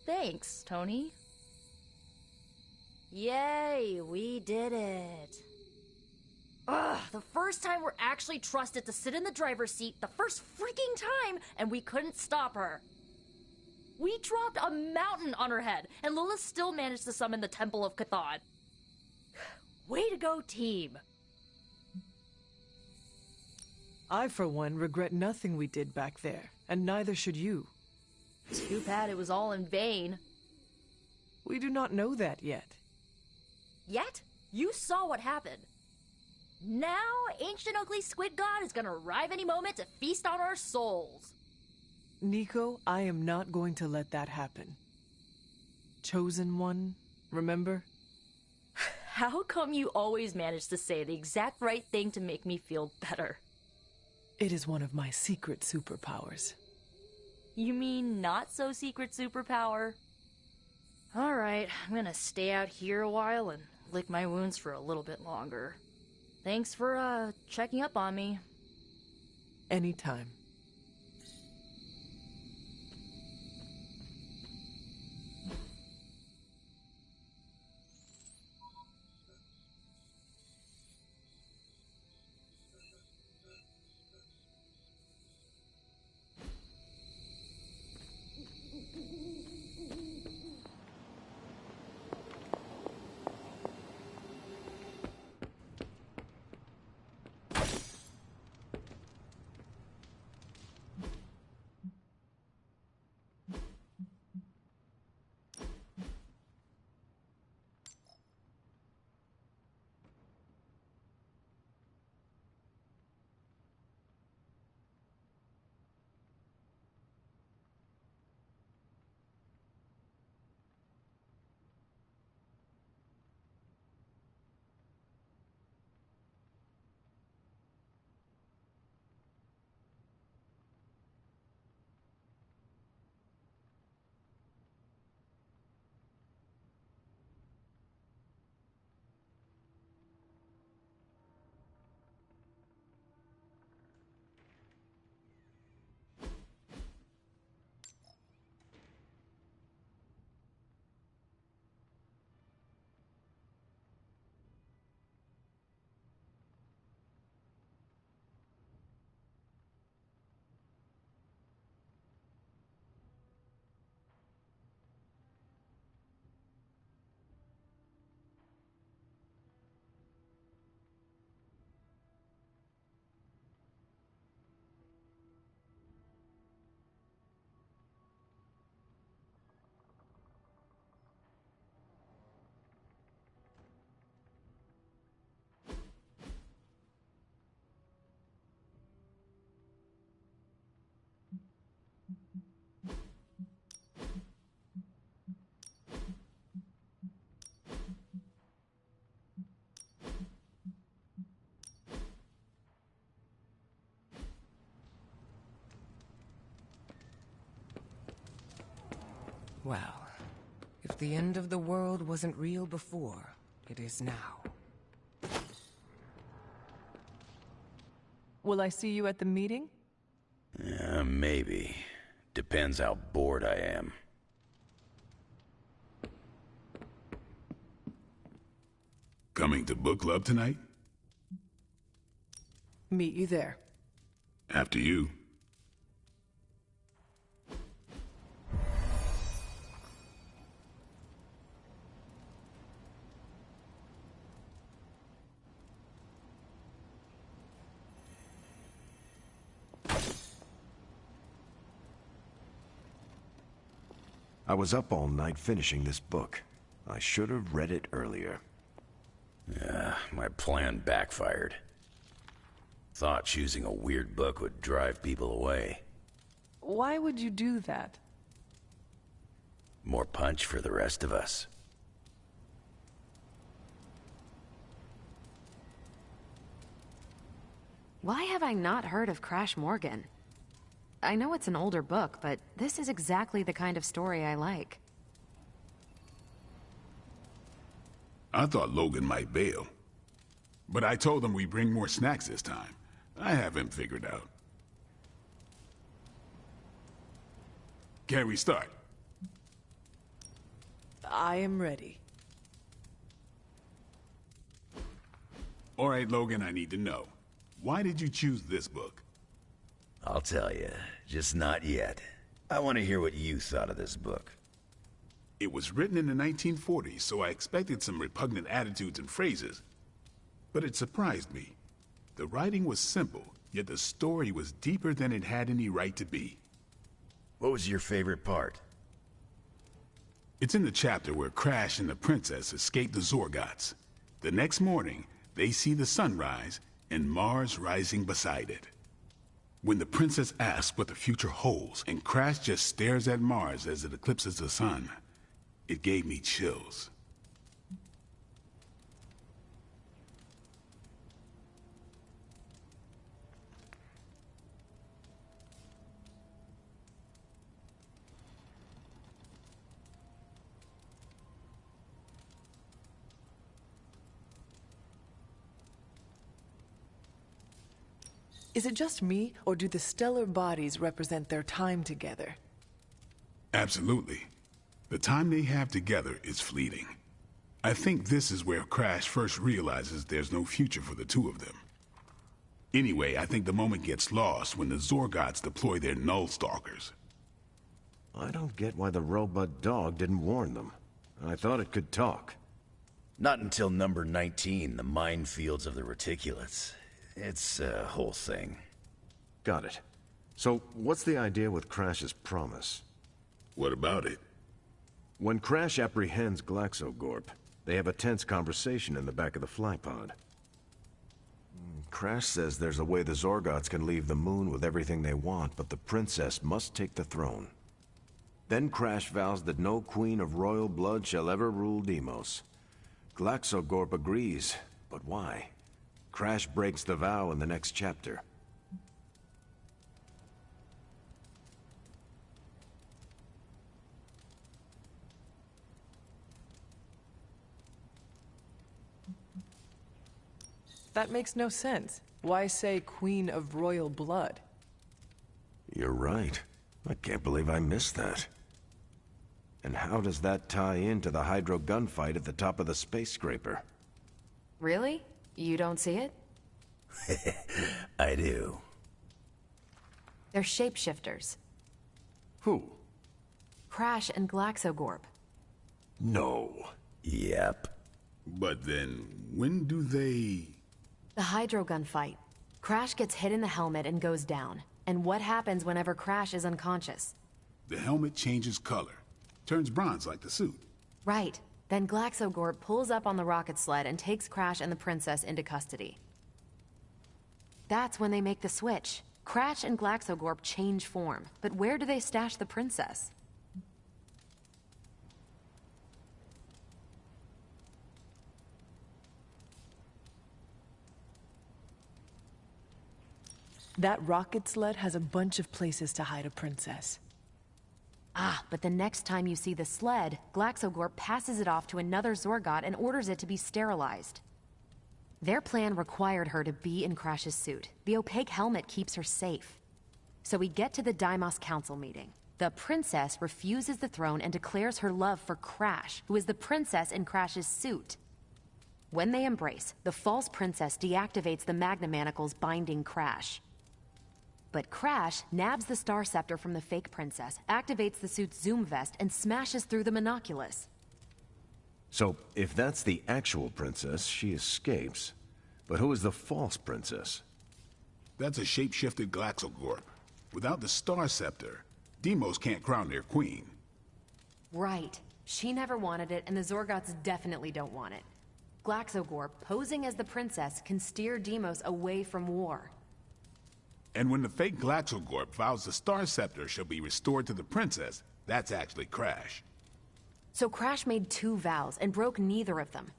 Thanks, Tony. Yay, we did it. Ugh, the first time we're actually trusted to sit in the driver's seat, the first freaking time, and we couldn't stop her. We dropped a mountain on her head, and Lilith still managed to summon the Temple of Chthon. Way to go, team. I, for one, regret nothing we did back there, and neither should you. Too bad it was all in vain. We do not know that yet. Yet? You saw what happened. Now, ancient ugly squid god is gonna arrive any moment to feast on our souls. Nico, I am not going to let that happen. Chosen one, remember? How come you always manage to say the exact right thing to make me feel better? It is one of my secret superpowers. You mean not so secret superpower? Alright, I'm gonna stay out here a while and lick my wounds for a little bit longer. Thanks for, checking up on me. Anytime. Well, if the end of the world wasn't real before, it is now. Will I see you at the meeting? Maybe. Depends how bored I am. Coming to book club tonight? Meet you there. After you. I was up all night finishing this book. I should have read it earlier. My plan backfired. Thought choosing a weird book would drive people away. Why would you do that? More punch for the rest of us. Why have I not heard of Crash Morgan? I know it's an older book, but this is exactly the kind of story I like. I thought Logan might bail. But I told him we bring more snacks this time. I have him figured out. Can we start? I am ready. All right, Logan, I need to know. Why did you choose this book? I'll tell you, just not yet. I want to hear what you thought of this book. It was written in the 1940s, so I expected some repugnant attitudes and phrases. But it surprised me. The writing was simple, yet the story was deeper than it had any right to be. What was your favorite part? It's in the chapter where Crash and the princess escape the Zorgots. The next morning, they see the sun rise and Mars rising beside it. When the princess asks what the future holds and Crash just stares at Mars as it eclipses the sun, it gave me chills. Is it just me, or do the stellar bodies represent their time together? Absolutely. The time they have together is fleeting. I think this is where Crash first realizes there's no future for the two of them. Anyway, I think the moment gets lost when the Zorgots deploy their Null Stalkers. I don't get why the robot dog didn't warn them. I thought it could talk. Not until number 19, the minefields of the reticulates. It's a whole thing. Got it. So, what's the idea with Crash's promise? What about it? When Crash apprehends Glaxogorp, they have a tense conversation in the back of the flypod. Crash says there's a way the Zorgots can leave the moon with everything they want, but the princess must take the throne. Then Crash vows that no queen of royal blood shall ever rule Deimos. Glaxogorp agrees, but why? Crash breaks the vow in the next chapter. That makes no sense. Why say Queen of Royal Blood? You're right. I can't believe I missed that. And how does that tie into the Hydro gunfight at the top of the space scraper? Really? You don't see it? I do. They're shapeshifters. Who? Crash and Glaxogorp. No. Yep. But then, when do they... The Hydro gunfight. Crash gets hit in the helmet and goes down. And what happens whenever Crash is unconscious? The helmet changes color. Turns bronze like the suit. Right. Then Glaxogorp pulls up on the rocket sled and takes Crash and the princess into custody. That's when they make the switch. Crash and Glaxogorp change form. But where do they stash the princess? That rocket sled has a bunch of places to hide a princess. But the next time you see the sled, Glaxogorp passes it off to another Zorgot and orders it to be sterilized. Their plan required her to be in Crash's suit. The opaque helmet keeps her safe. So we get to the Deimos Council meeting. The princess refuses the throne and declares her love for Crash, who is the princess in Crash's suit. When they embrace, the false princess deactivates the Magna Manacles binding Crash. But Crash nabs the Star Scepter from the fake princess, activates the suit's Zoom vest, and smashes through the monoculus. So, if that's the actual princess, she escapes. But who is the false princess? That's a shape-shifted Glaxogorp. Without the Star Scepter, Deimos can't crown their queen. Right. She never wanted it, and the Zorgots definitely don't want it. Glaxogorp, posing as the princess, can steer Deimos away from war. And when the fake Glaxogorp vows the Star Scepter shall be restored to the princess, that's actually Crash. So Crash made 2 vows and broke neither of them.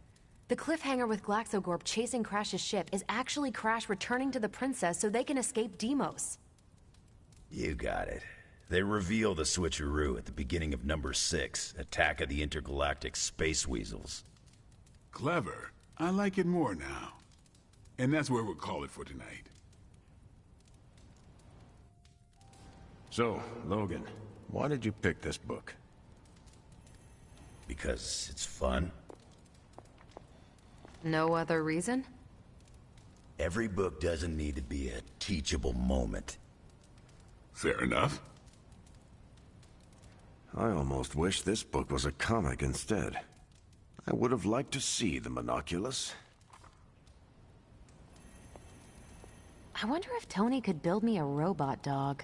The cliffhanger with Glaxogorp chasing Crash's ship is actually Crash returning to the princess so they can escape Deimos. You got it. They reveal the switcheroo at the beginning of number 6, Attack of the Intergalactic Space Weasels. Clever. I like it more now. And that's where we'll call it for tonight. So, Logan, why did you pick this book? Because it's fun. No other reason? Every book doesn't need to be a teachable moment. Fair enough. I almost wish this book was a comic instead. I would have liked to see the monoculus. I wonder if Tony could build me a robot dog.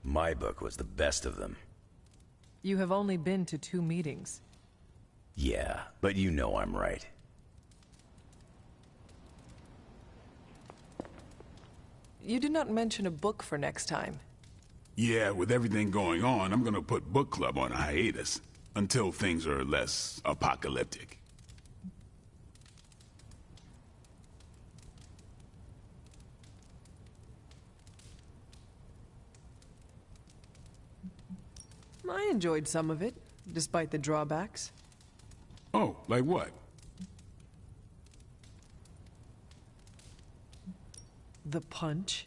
My book was the best of them. You have only been to 2 meetings. Yeah, but you know I'm right. You did not mention a book for next time. Yeah, with everything going on, I'm gonna put book club on a hiatus. Until things are less apocalyptic. I enjoyed some of it, despite the drawbacks. Oh, like what? The punch.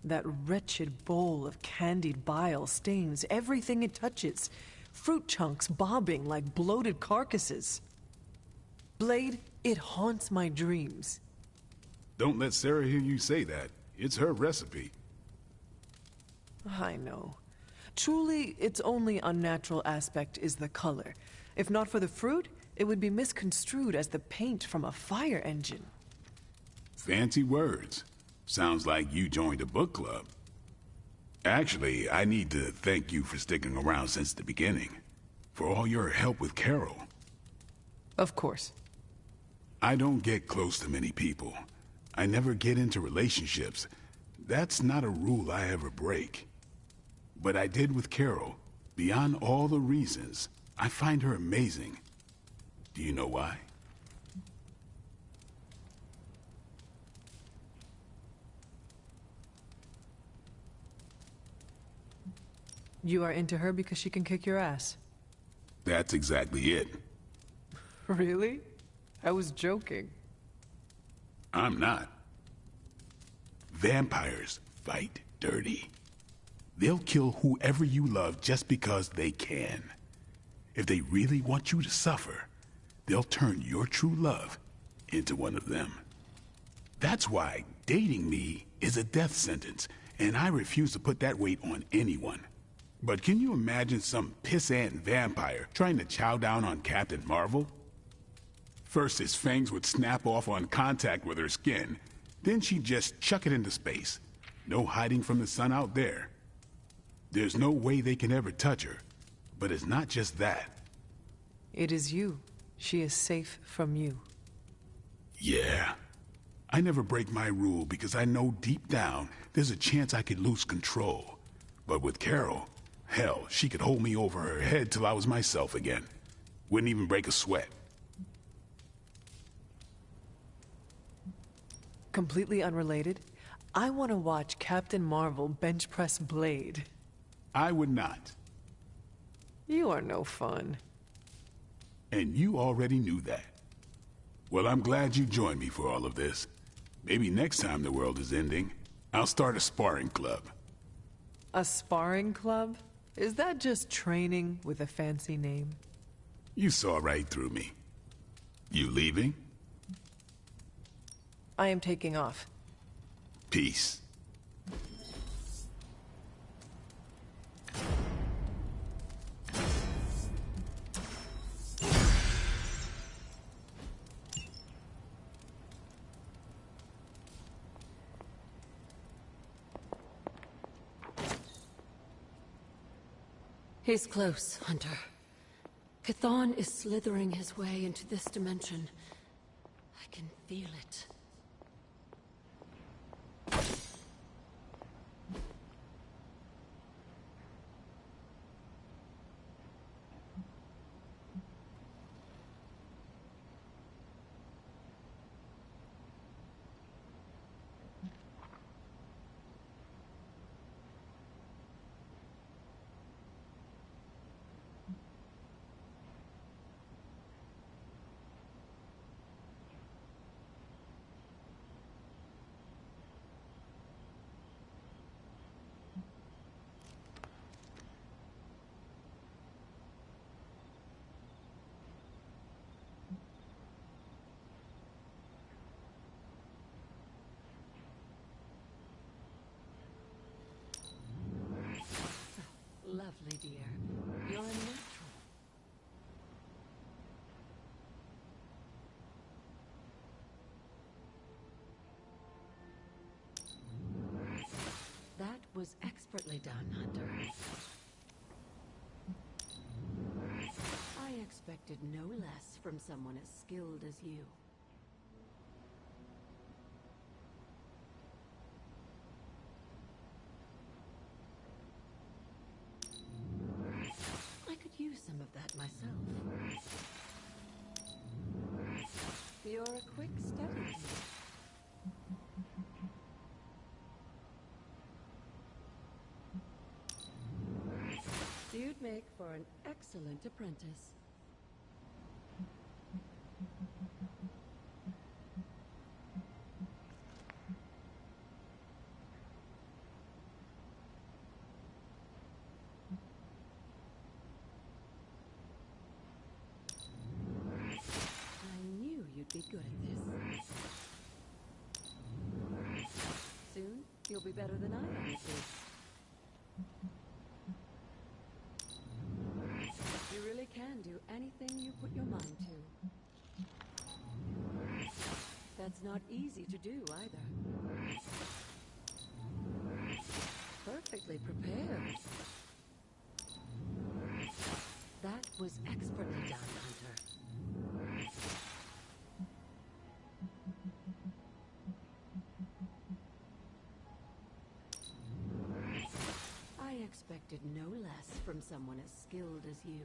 That wretched bowl of candied bile stains everything it touches. Fruit chunks bobbing like bloated carcasses. Blade, it haunts my dreams. Don't let Sarah hear you say that. It's her recipe. I know. Truly, its only unnatural aspect is the color. If not for the fruit, it would be misconstrued as the paint from a fire engine. Fancy words. Sounds like you joined a book club. Actually, I need to thank you for sticking around since the beginning. For all your help with Carol. Of course. I don't get close to many people. I never get into relationships. That's not a rule I ever break. But I did with Carol. Beyond all the reasons, I find her amazing. Do you know why? You are into her because she can kick your ass. That's exactly it. Really? I was joking. I'm not. Vampires fight dirty. They'll kill whoever you love just because they can. If they really want you to suffer, they'll turn your true love into one of them. That's why dating me is a death sentence, and I refuse to put that weight on anyone. But can you imagine some pissant vampire trying to chow down on Captain Marvel? First, his fangs would snap off on contact with her skin. Then she'd just chuck it into space. No hiding from the sun out there. There's no way they can ever touch her. But it's not just that. It is you. She is safe from you. Yeah. I never break my rule because I know deep down there's a chance I could lose control. But with Carol, hell, she could hold me over her head till I was myself again. Wouldn't even break a sweat. Completely unrelated, I want to watch Captain Marvel bench press Blade. I would not. You are no fun. And you already knew that. Well, I'm glad you joined me for all of this. Maybe next time the world is ending, I'll start a sparring club. A sparring club? Is that just training with a fancy name? You saw right through me. You leaving? I am taking off. Peace. He's close, Hunter. Chthon is slithering his way into this dimension. I can feel it. Lovely, dear. You're a natural. That was expertly done, Hunter. I expected no less from someone as skilled as you. Use some of that myself. You're a quick study. You'd make for an excellent apprentice. Be good at this. Soon, you'll be better than I am at this. You really can do anything you put your mind to. That's not easy to do, either. Perfectly prepared. That was expertly done, Hunter. I expected no less from someone as skilled as you.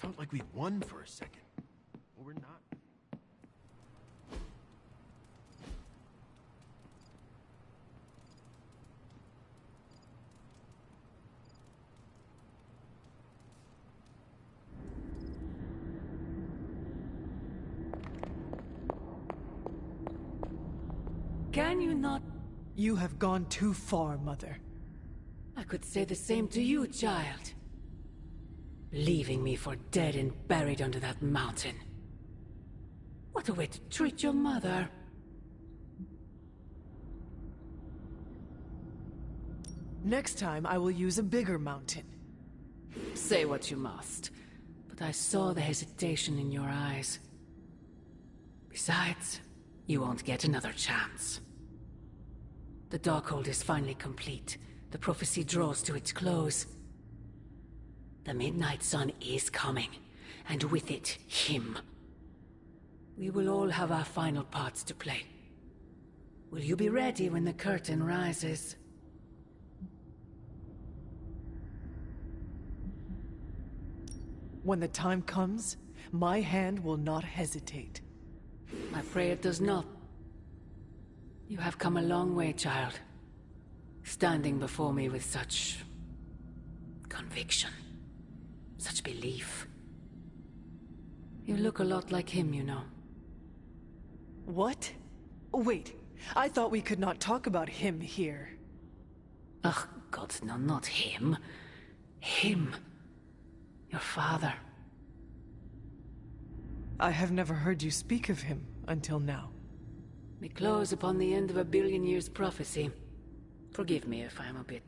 felt like we won for a second. Well, we're not. Can you not? You have gone too far, Mother. I could say the same to you, child. Leaving me for dead and buried under that mountain. What a way to treat your mother. Next time, I will use a bigger mountain. Say what you must, but I saw the hesitation in your eyes. Besides, you won't get another chance. The Darkhold is finally complete. The prophecy draws to its close. The Midnight Sun is coming, and with it, him. We will all have our final parts to play. Will you be ready when the curtain rises? When the time comes, my hand will not hesitate. I pray it does not. You have come a long way, child. Standing before me with such conviction, such belief. You look a lot like him, you know. What? Wait, I thought we could not talk about him here. Ugh, God, no, not him. Him. Your father. I have never heard you speak of him until now. We close upon the end of a billion years prophecy. Forgive me if I'm a bit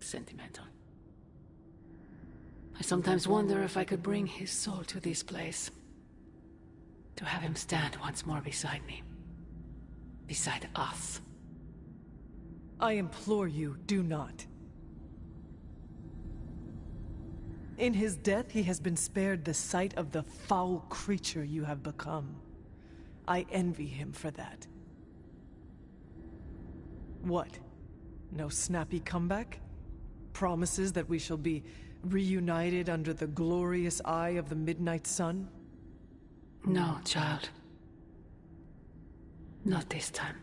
sentimental. I sometimes wonder if I could bring his soul to this place. To have him stand once more beside me. Beside us. I implore you, do not. In his death, he has been spared the sight of the foul creature you have become. I envy him for that. What? No snappy comeback? Promises that we shall be reunited under the glorious eye of the Midnight Sun? No, child. Not this time.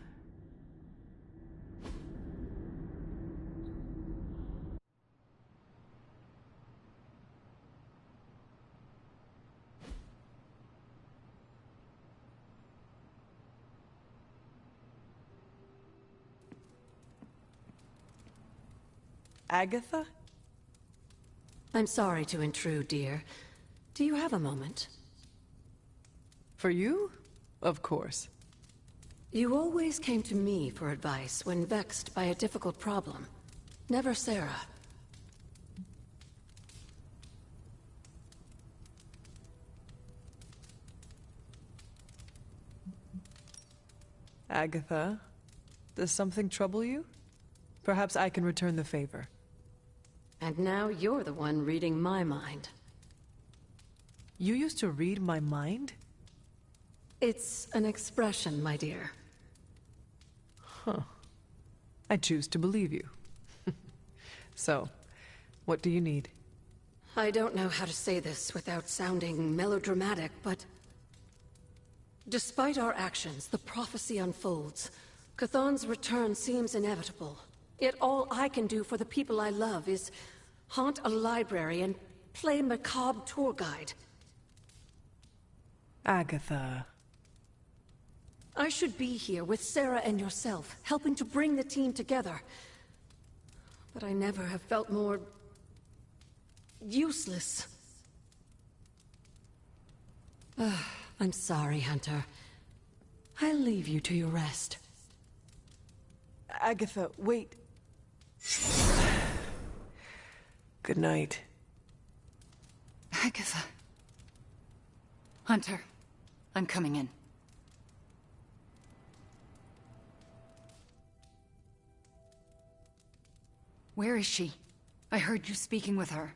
Agatha? I'm sorry to intrude, dear. Do you have a moment? For you? Of course. You always came to me for advice when vexed by a difficult problem. Never Sarah. Agatha, does something trouble you? Perhaps I can return the favor. And now you're the one reading my mind. You used to read my mind? It's an expression, my dear. Huh. I choose to believe you. So, what do you need? I don't know how to say this without sounding melodramatic, but... Despite our actions, the prophecy unfolds. Chthon's return seems inevitable. Yet all I can do for the people I love is haunt a library and play macabre tour guide. Agatha. I should be here with Sarah and yourself, helping to bring the team together. But I never have felt more... useless. I'm sorry, Hunter. I'll leave you to your rest. Agatha, wait. Good night. Agatha. Hunter, I'm coming in. Where is she? I heard you speaking with her.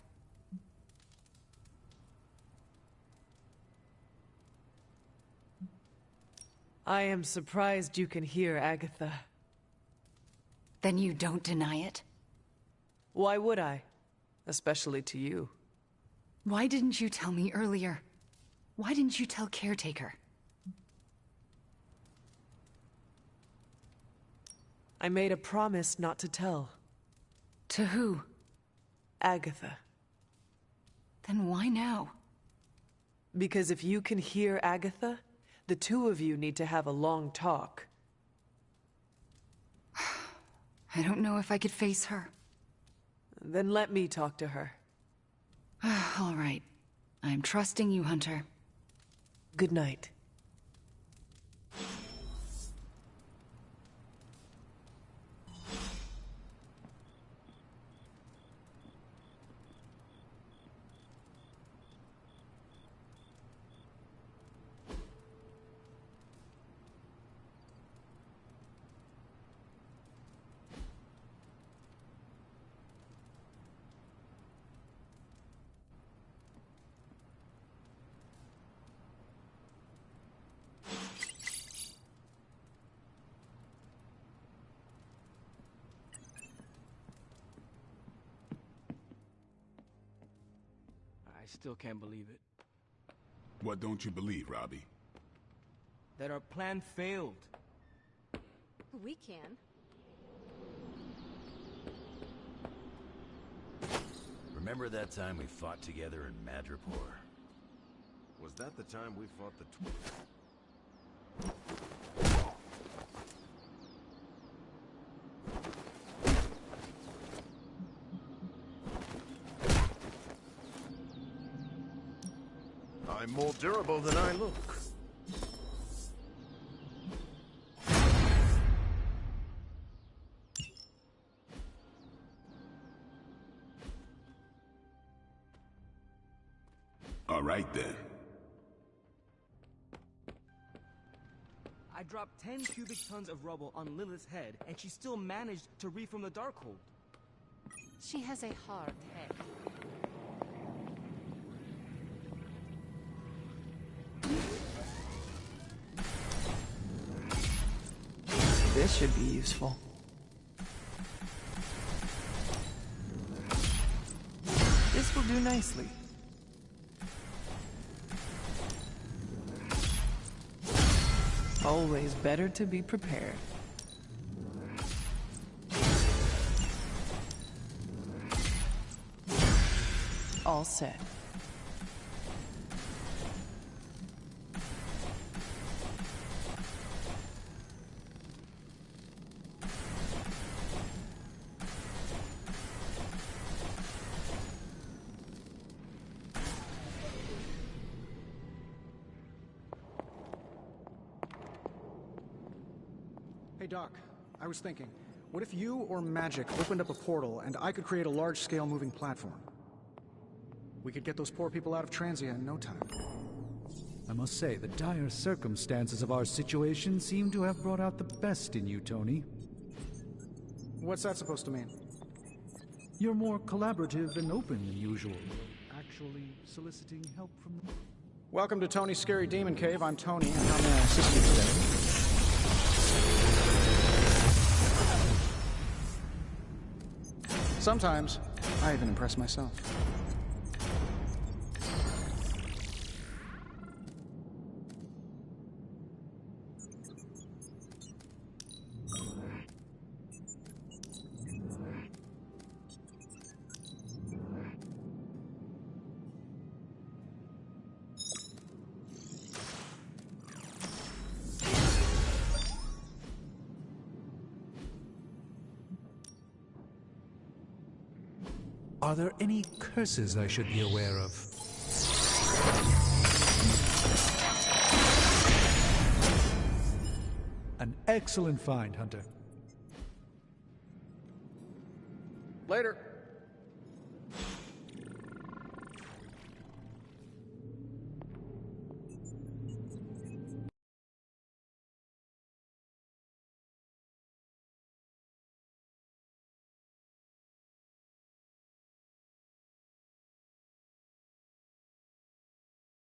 I am surprised you can hear, Agatha. Then you don't deny it? Why would I? Especially to you. Why didn't you tell me earlier? Why didn't you tell Caretaker? I made a promise not to tell. To who? Agatha. Then why now? Because if you can hear Agatha, the two of you need to have a long talk. I don't know if I could face her. Then let me talk to her. All right. I'm trusting you, Hunter. Good night. I still can't believe it. What don't you believe, Robbie? That our plan failed. We can. Remember that time we fought together in Madripoor? Was that the time we fought the... I'm more durable than I look. All right, then. I dropped 10 cubic tons of rubble on Lilith's head, and she still managed to reform the Darkhold. She has a hard head. This should be useful. This will do nicely. Always better to be prepared. All set. Hey, Doc. I was thinking, what if you or magic opened up a portal and I could create a large-scale moving platform? We could get those poor people out of Transia in no time. I must say, the dire circumstances of our situation seem to have brought out the best in you, Tony. What's that supposed to mean? You're more collaborative and open than usual. Actually soliciting help from the... Welcome to Tony's Scary Demon Cave. I'm Tony, and how may I assist you today? Sometimes, I even impress myself. Are there any curses I should be aware of? An excellent find, Hunter. Later.